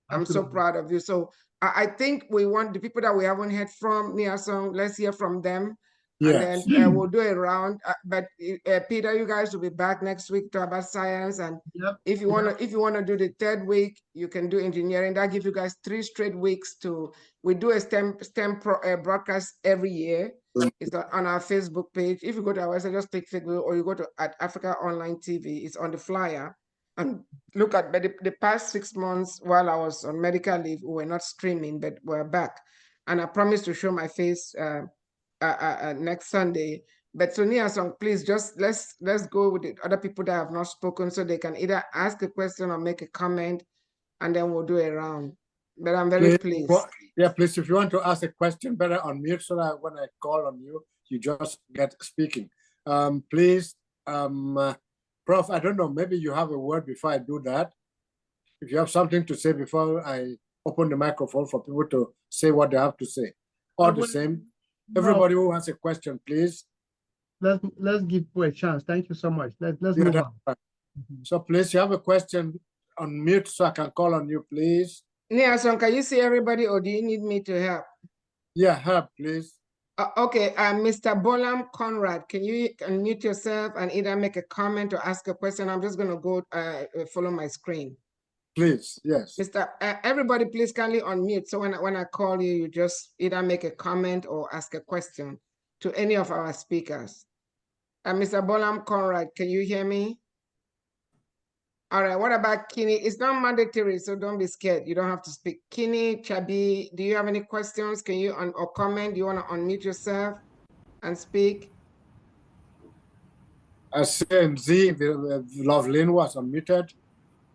I'm so proud of you. So I think we want the people that we haven't heard from, Niason, let's hear from them. Yes. And then we'll do a round. But Peter, you guys will be back next week to talk about science. And if you want to do the 3rd week, you can do engineering. That gives you guys 3 straight weeks to. We do a STEM broadcast every year. It's on our Facebook page. If you go to our website, just click Facebook, or you go to Africa Online TV. It's on the flyer. And look at the past 6 months while I was on medical leave, we were not streaming, but we're back. And I promise to show my face next Sunday. But Sonia Song, please just let's go with the other people that have not spoken, so they can either ask a question or make a comment, and then we'll do a round. But I'm very pleased. Please, if you want to ask a question, better unmute so that when I call on you, you just get speaking. Please, Prof, I don't know, maybe you have a word before I do that. If you have something to say before I open the microphone for people to say what they have to say. All the same, everybody who has a question, please. Let's give you a chance. Thank you so much. Let's move on. Right. So please, you have a question, unmute so I can call on you, please. Niason, can you see everybody, or do you need me to help? Yeah, help, please. Okay, Mr. Bolam Conrad, can you unmute yourself and either make a comment or ask a question? I'm just going to go follow my screen. Please, yes. Everybody, please kindly unmute. So when I call you, you just either make a comment or ask a question to any of our speakers. Mr. Bolam Conrad, can you hear me? All right, what about Kini? It's not mandatory, so don't be scared. You don't have to speak. Kini, Chabi, do you have any questions? Can you or comment? Do you want to unmute yourself and speak? CNZ, Lovelyn was unmuted.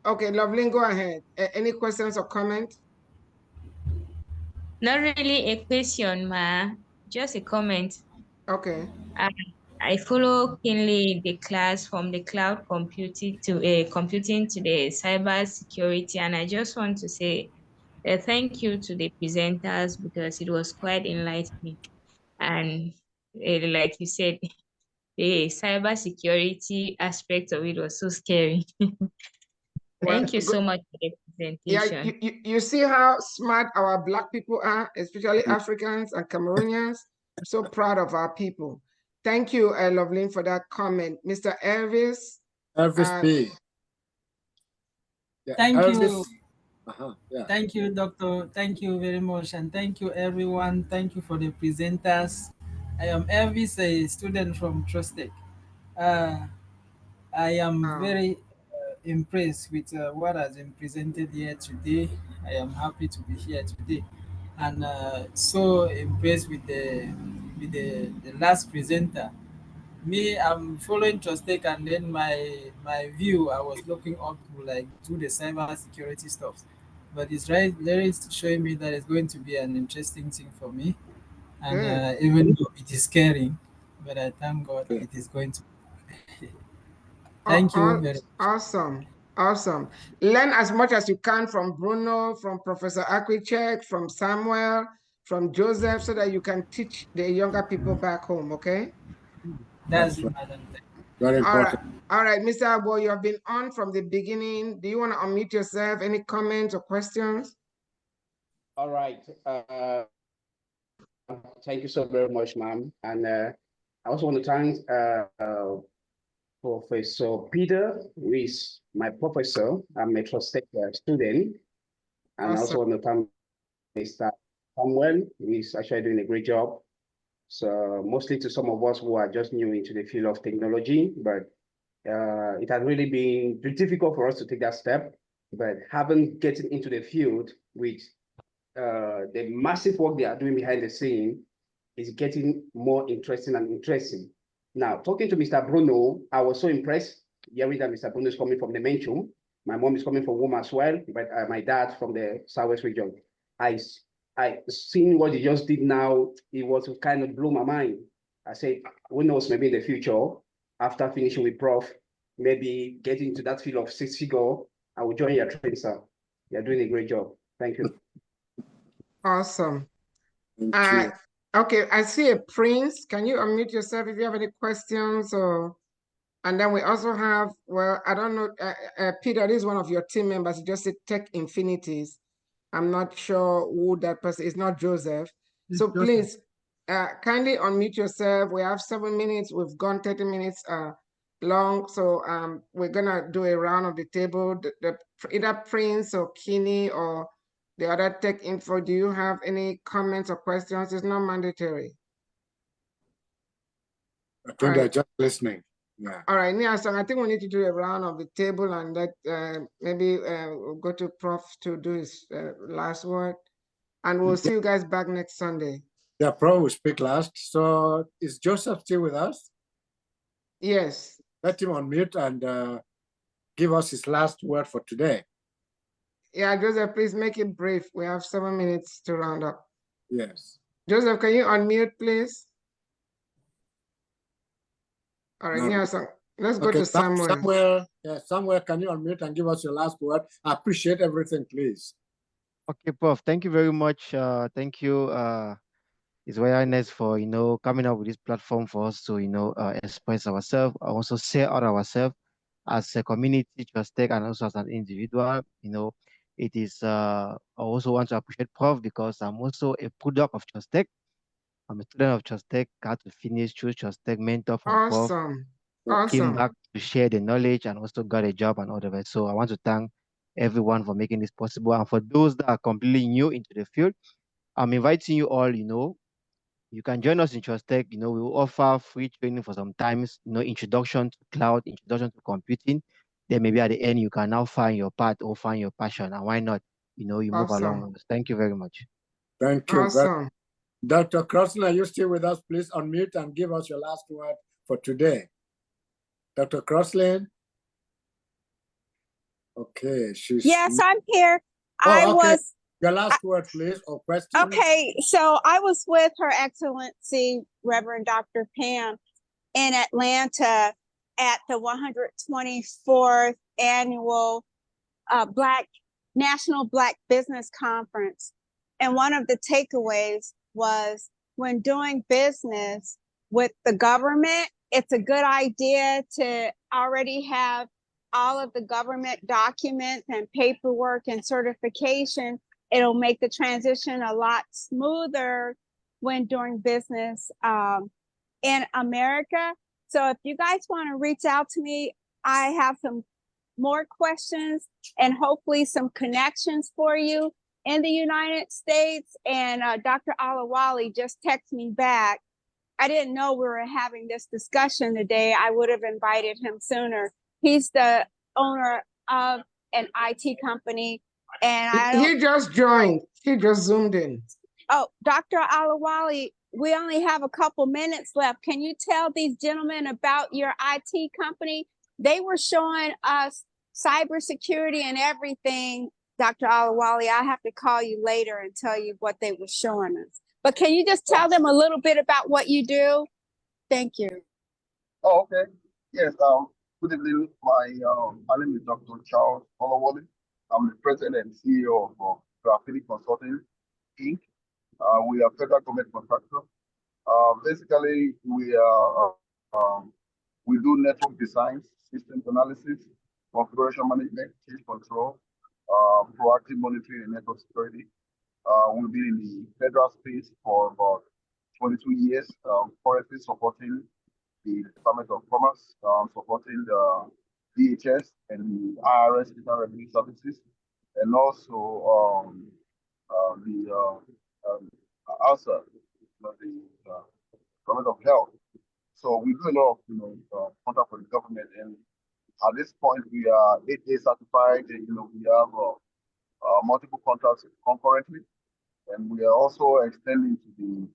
Okay, Lovelyn, go ahead. Any questions or comments? Not really a question, ma. Just a comment. Okay. I follow keenly the class from the cloud computing to computing to the cyber security, and I just want to say thank you to the presenters because it was quite enlightening. And like you said, the cyber security aspect of it was so scary. Thank you so much for the presentation. Yeah, you see how smart our Black people are, especially Africans and Cameroonians. So proud of our people. Thank you, Lovelyn, for that comment. Mr. Elvis. Elvis P. Yeah, Thank Elvis. you. Yeah. Thank you, Doctor. Thank you very much. And thank you, everyone. Thank you for the presenters. I am Elvis, a student from Trustec. I am very impressed with what has been presented here today. I am happy to be here today. And so impressed with the last presenter. Me, I'm following Trustec, and then my view, I was looking up to like do the cyber security stuff. But it's right there is showing me that it's going to be an interesting thing for me. And even though it is scary, but I thank God it is going to be. Thank you very much. Awesome. Awesome. Learn as much as you can from Bruno, from Professor Akwichek, from Samuel, from Joseph, so that you can teach the younger people back home, okay? That's it, madam. Very important. All right, Mr. Abo, you have been on from the beginning. Do you want to unmute yourself? Any comments or questions? All right. Thank you so very much, ma'am. And I also want to thank Professor Peter, who is my professor. I'm a Trustec student. And I also want to thank Mr. Samuel, who is actually doing a great job. So mostly to some of us who are just new into the field of technology, but it has really been difficult for us to take that step. But having getting into the field with the massive work they are doing behind the scene is getting more interesting and interesting. Now, talking to Mr. Bruno, I was so impressed hearing that Mr. Bruno is coming from the Menchum. My mom is coming from Woma as well, but my dad from the Southwest region. I seen what he just did now, it was kind of blew my mind. I said, who knows, maybe in the future, after finishing with Prof, maybe getting into that field of 6-figure, I will join your training, sir. You're doing a great job. Thank you. Awesome. Okay, I see a Prince. Can you unmute yourself if you have any questions? And then we also have, well, I don't know, Peter, this is one of your team members. Just said Tech Infinities. I'm not sure who that person is, not Joseph. So please, kindly unmute yourself. We have 7 minutes. We've gone 30 minutes long. So we're gonna do a round of the table. Either Prince or Kinney or the other tech info. Do you have any comments or questions? It's not mandatory. I think they're just listening. Yeah. All right, Niasong, I think we need to do a round of the table, and that maybe we'll go to Prof to do his last word, and we'll see you guys back next Sunday. Yeah, Prof will speak last. So is Joseph still with us? Yes. Let him unmute and give us his last word for today. Yeah, Joseph, please make it brief. We have 7 minutes to round up. Yes. Joseph, can you unmute, please? All right, Niasong, let's go to Samuel. Samuel, yeah, Samuel, can you unmute and give us your last word? I appreciate everything, please. Okay, Prof. Thank you very much. Thank you, His Royal Highness, for coming up with this platform for us to express ourselves, also share out ourselves as a community, Trustec, and also as an individual. It is. I also want to appreciate Prof because I'm also a product of Trustec. I'm a student of Trustec. Got to finish through Trustec, mentor from Prof. Came back to share the knowledge and also got a job and all the rest. So I want to thank everyone for making this possible. And for those that are completely new into the field, I'm inviting you all, you can join us in Trustec. We will offer free training for some times, introduction to cloud, introduction to computing. Then maybe at the end, you can now find your path or find your passion. And why not, you move along. Thank you very much. Thank you. Dr. Crossley, are you still with us? Please unmute and give us your last word for today. Dr. Crossley? Okay, Yes, I'm here. I okay. was Your last word, please, or question. okay. So I was with Her Excellency Reverend Dr. Pam in Atlanta at the 124th annual National Black Business Conference. And one of the takeaways was when doing business with the government, it's a good idea to already have all of the government documents and paperwork and certification. It'll make the transition a lot smoother when doing business in America. So if you guys want to reach out to me, I have some more questions and hopefully some connections for you in the United States. And Dr. Alawali just texted me back. I didn't know we were having this discussion today. I would have invited him sooner. He's the owner of an IT company. And he just joined. He just zoomed in. Oh, Dr. Alawali, we only have a couple minutes left. Can you tell these gentlemen about your IT company? They were showing us cybersecurity and everything. Dr. Alawali, I have to call you later and tell you what they were showing us. But can you just tell them a little bit about what you do? Thank you. Oh, okay. Yes. Good evening. My name is Dr. Charles Olawale. I'm the president and CEO of Graphic Consulting Inc. We are federal government contractor. Basically, we do network design, systems analysis, configuration management, change control, proactive monitoring, and network security. We've been in the federal space for about 22 years, currently supporting the Department of Commerce, supporting the DHS and the IRS, Internal Revenue Services, and also ALSA, the Department of Health. So we do a lot of contract for the government, and at this point we are 8A certified. And, we have multiple contracts concurrently, and we are also extending to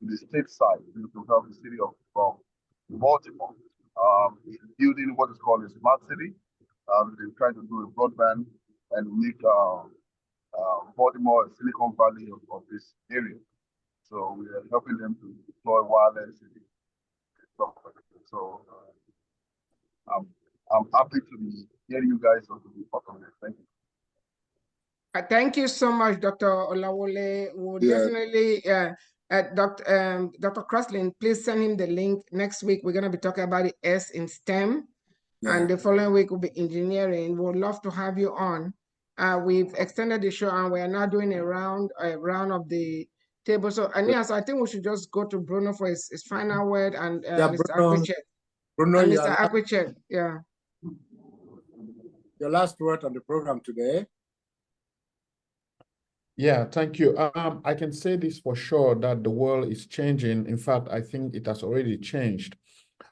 the state side. We have the city of Baltimore, building what is called a smart city. They're trying to do a broadband and make Baltimore a Silicon Valley of this area. So we are helping them to deploy wireless. So I'm happy to be hearing you guys on the podcast. Thank you. Thank you so much, Dr. Olawale. We'll definitely, Dr. Crossley, please send him the link. Next week, we're going to be talking about the S in STEM. And the following week will be engineering. We'd love to have you on. We've extended the show and we are now doing a round of the table. So, Anias, I think we should just go to Bruno for his final word and Mr. Akwichek. Bruno, and Mr. Akwichek, yeah. Your last word on the program today. Yeah, thank you. I can say this for sure that the world is changing. In fact, I think it has already changed.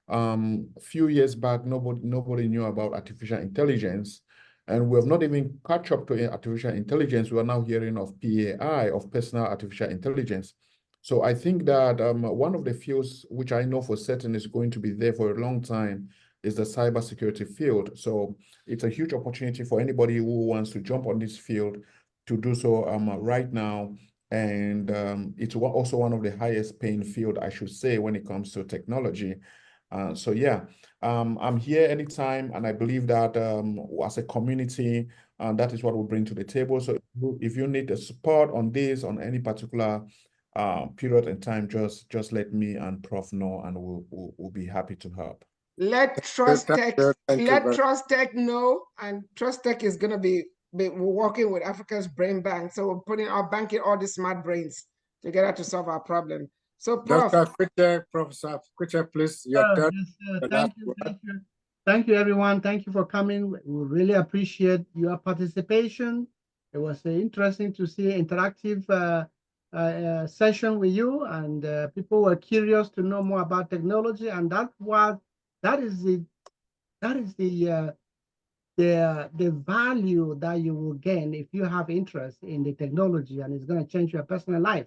A few years back, nobody knew about artificial intelligence, and we have not even caught up to artificial intelligence. We are now hearing of PAI, of personal artificial intelligence. So I think that one of the fields which I know for certain is going to be there for a long time is the cybersecurity field. So it's a huge opportunity for anybody who wants to jump on this field to do so right now. And it's also one of the highest paying field, I should say, when it comes to technology. So yeah, I'm here anytime, and I believe that as a community, that is what we bring to the table. So if you need the support on this, on any particular period in time, just let me and Prof know, and we'll be happy to help. Let Trust Tech know, and Trust Tech is going to be working with Africa's Brain Bank. So we're putting our banking all the smart brains together to solve our problem. So, Prof. Dr. Akwichek, Professor Akwichek, please, your turn. Thank you, everyone. Thank you for coming. We really appreciate your participation. It was interesting to see an interactive session with you, and people were curious to know more about technology, and that is the value that you will gain if you have interest in the technology, and it's going to change your personal life.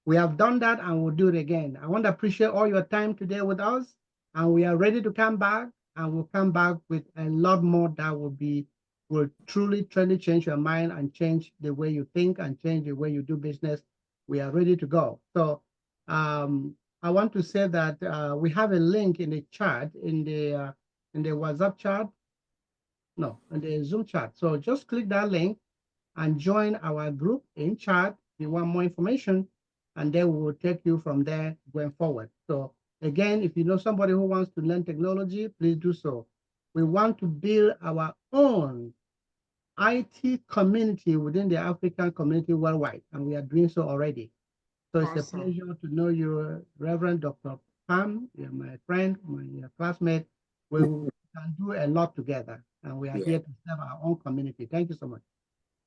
We have done that, and we'll do it again. I want to appreciate all your time today with us, and we are ready to come back and we'll come back with a lot more that will truly change your mind and change the way you think and change the way you do business. We are ready to go. So I want to say that we have a link in the chat, in the WhatsApp chat, no, in the Zoom chat. So just click that link and join our group in chat if you want more information, and then we will take you from there going forward. So again, if you know somebody who wants to learn technology, please do so. We want to build our own IT community within the African community worldwide, and we are doing so already. So it's Awesome. a pleasure to know you, Reverend Dr. Pam. You're my friend, my classmate. We can do a lot together, and we are here to serve our own community. Thank you so much.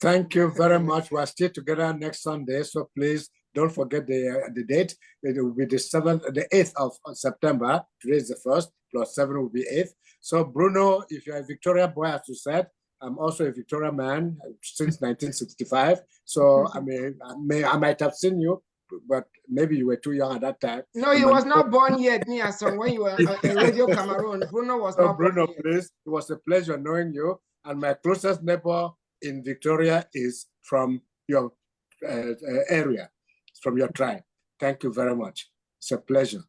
Thank you very much. We're still together next Sunday, so please don't forget the date. It will be the 8th of September. Today is the 1st, plus 7 will be 8th. So Bruno, if you're a Victoria boy, as you said, I'm also a Victoria man since 1965. So I might have seen you, but maybe you were too young at that time. No, he was not born yet, Niason. When you were in Radio Cameroon, Bruno was not Bruno, born yet. please, it was a pleasure knowing you. And my closest neighbor in Victoria is from your area, from your tribe. Thank you very much. It's a pleasure.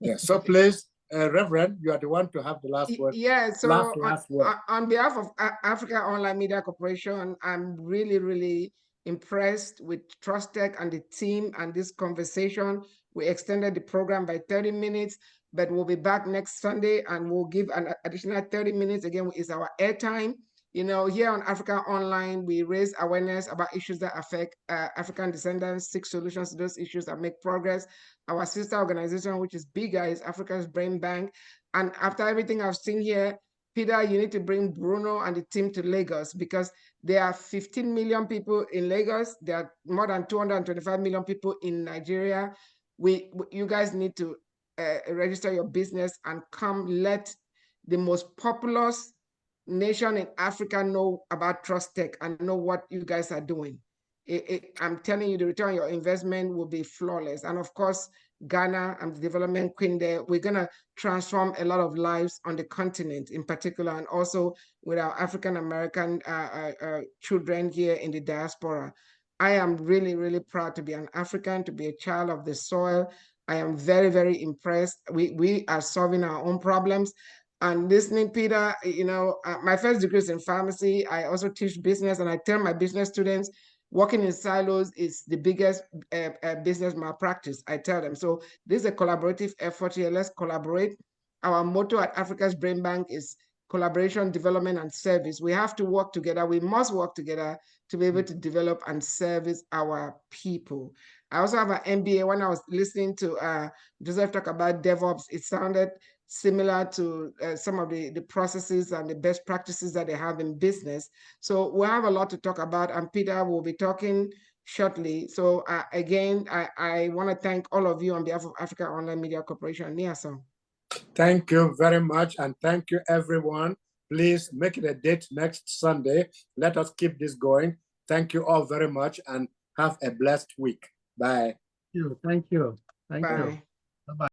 Yeah. So please, Reverend, you are the one to have the last word. Yeah. So last word. On behalf of Africa Online Media Corporation, I'm really impressed with TrustTech and the team and this conversation. We extended the program by 30 minutes, but we'll be back next Sunday and we'll give an additional 30 minutes. Again, is our airtime. You know, here on Africa Online, we raise awareness about issues that affect African descendants, seek solutions to those issues and make progress. Our sister organization, which is bigger, is Africa's Brain Bank. And after everything I've seen here, Peter, you need to bring Bruno and the team to Lagos because there are 15 million people in Lagos. There are more than 225 million people in Nigeria. You guys need to register your business and come let the most populous nation in Africa know about TrustTech and know what you guys are doing. I'm telling you, the return on your investment will be flawless. And of course, Ghana, I'm the development queen there. We're going to transform a lot of lives on the continent in particular, and also with our African-American children here in the diaspora. I am really proud to be an African, to be a child of the soil. I am very impressed. We are solving our own problems. And listening, Peter, you know, my first degree is in pharmacy. I also teach business, and I tell my business students, working in silos is the biggest business malpractice, I tell them. So this is a collaborative effort here. Let's collaborate. Our motto at Africa's Brain Bank is collaboration, development, and service. We have to work together. We must work together to be able to develop and service our people. I also have an MBA. When I was listening to Joseph talk about DevOps, it sounded similar to some of the processes and the best practices that they have in business. So we have a lot to talk about, and Peter will be talking shortly. So again, I want to thank all of you on behalf of Africa Online Media Corporation. Niason. Thank you very much, and thank you, everyone. Please make it a date next Sunday. Let us keep this going. Thank you all very much, and have a blessed week. Bye. Thank you. Thank you. Bye. Bye-bye.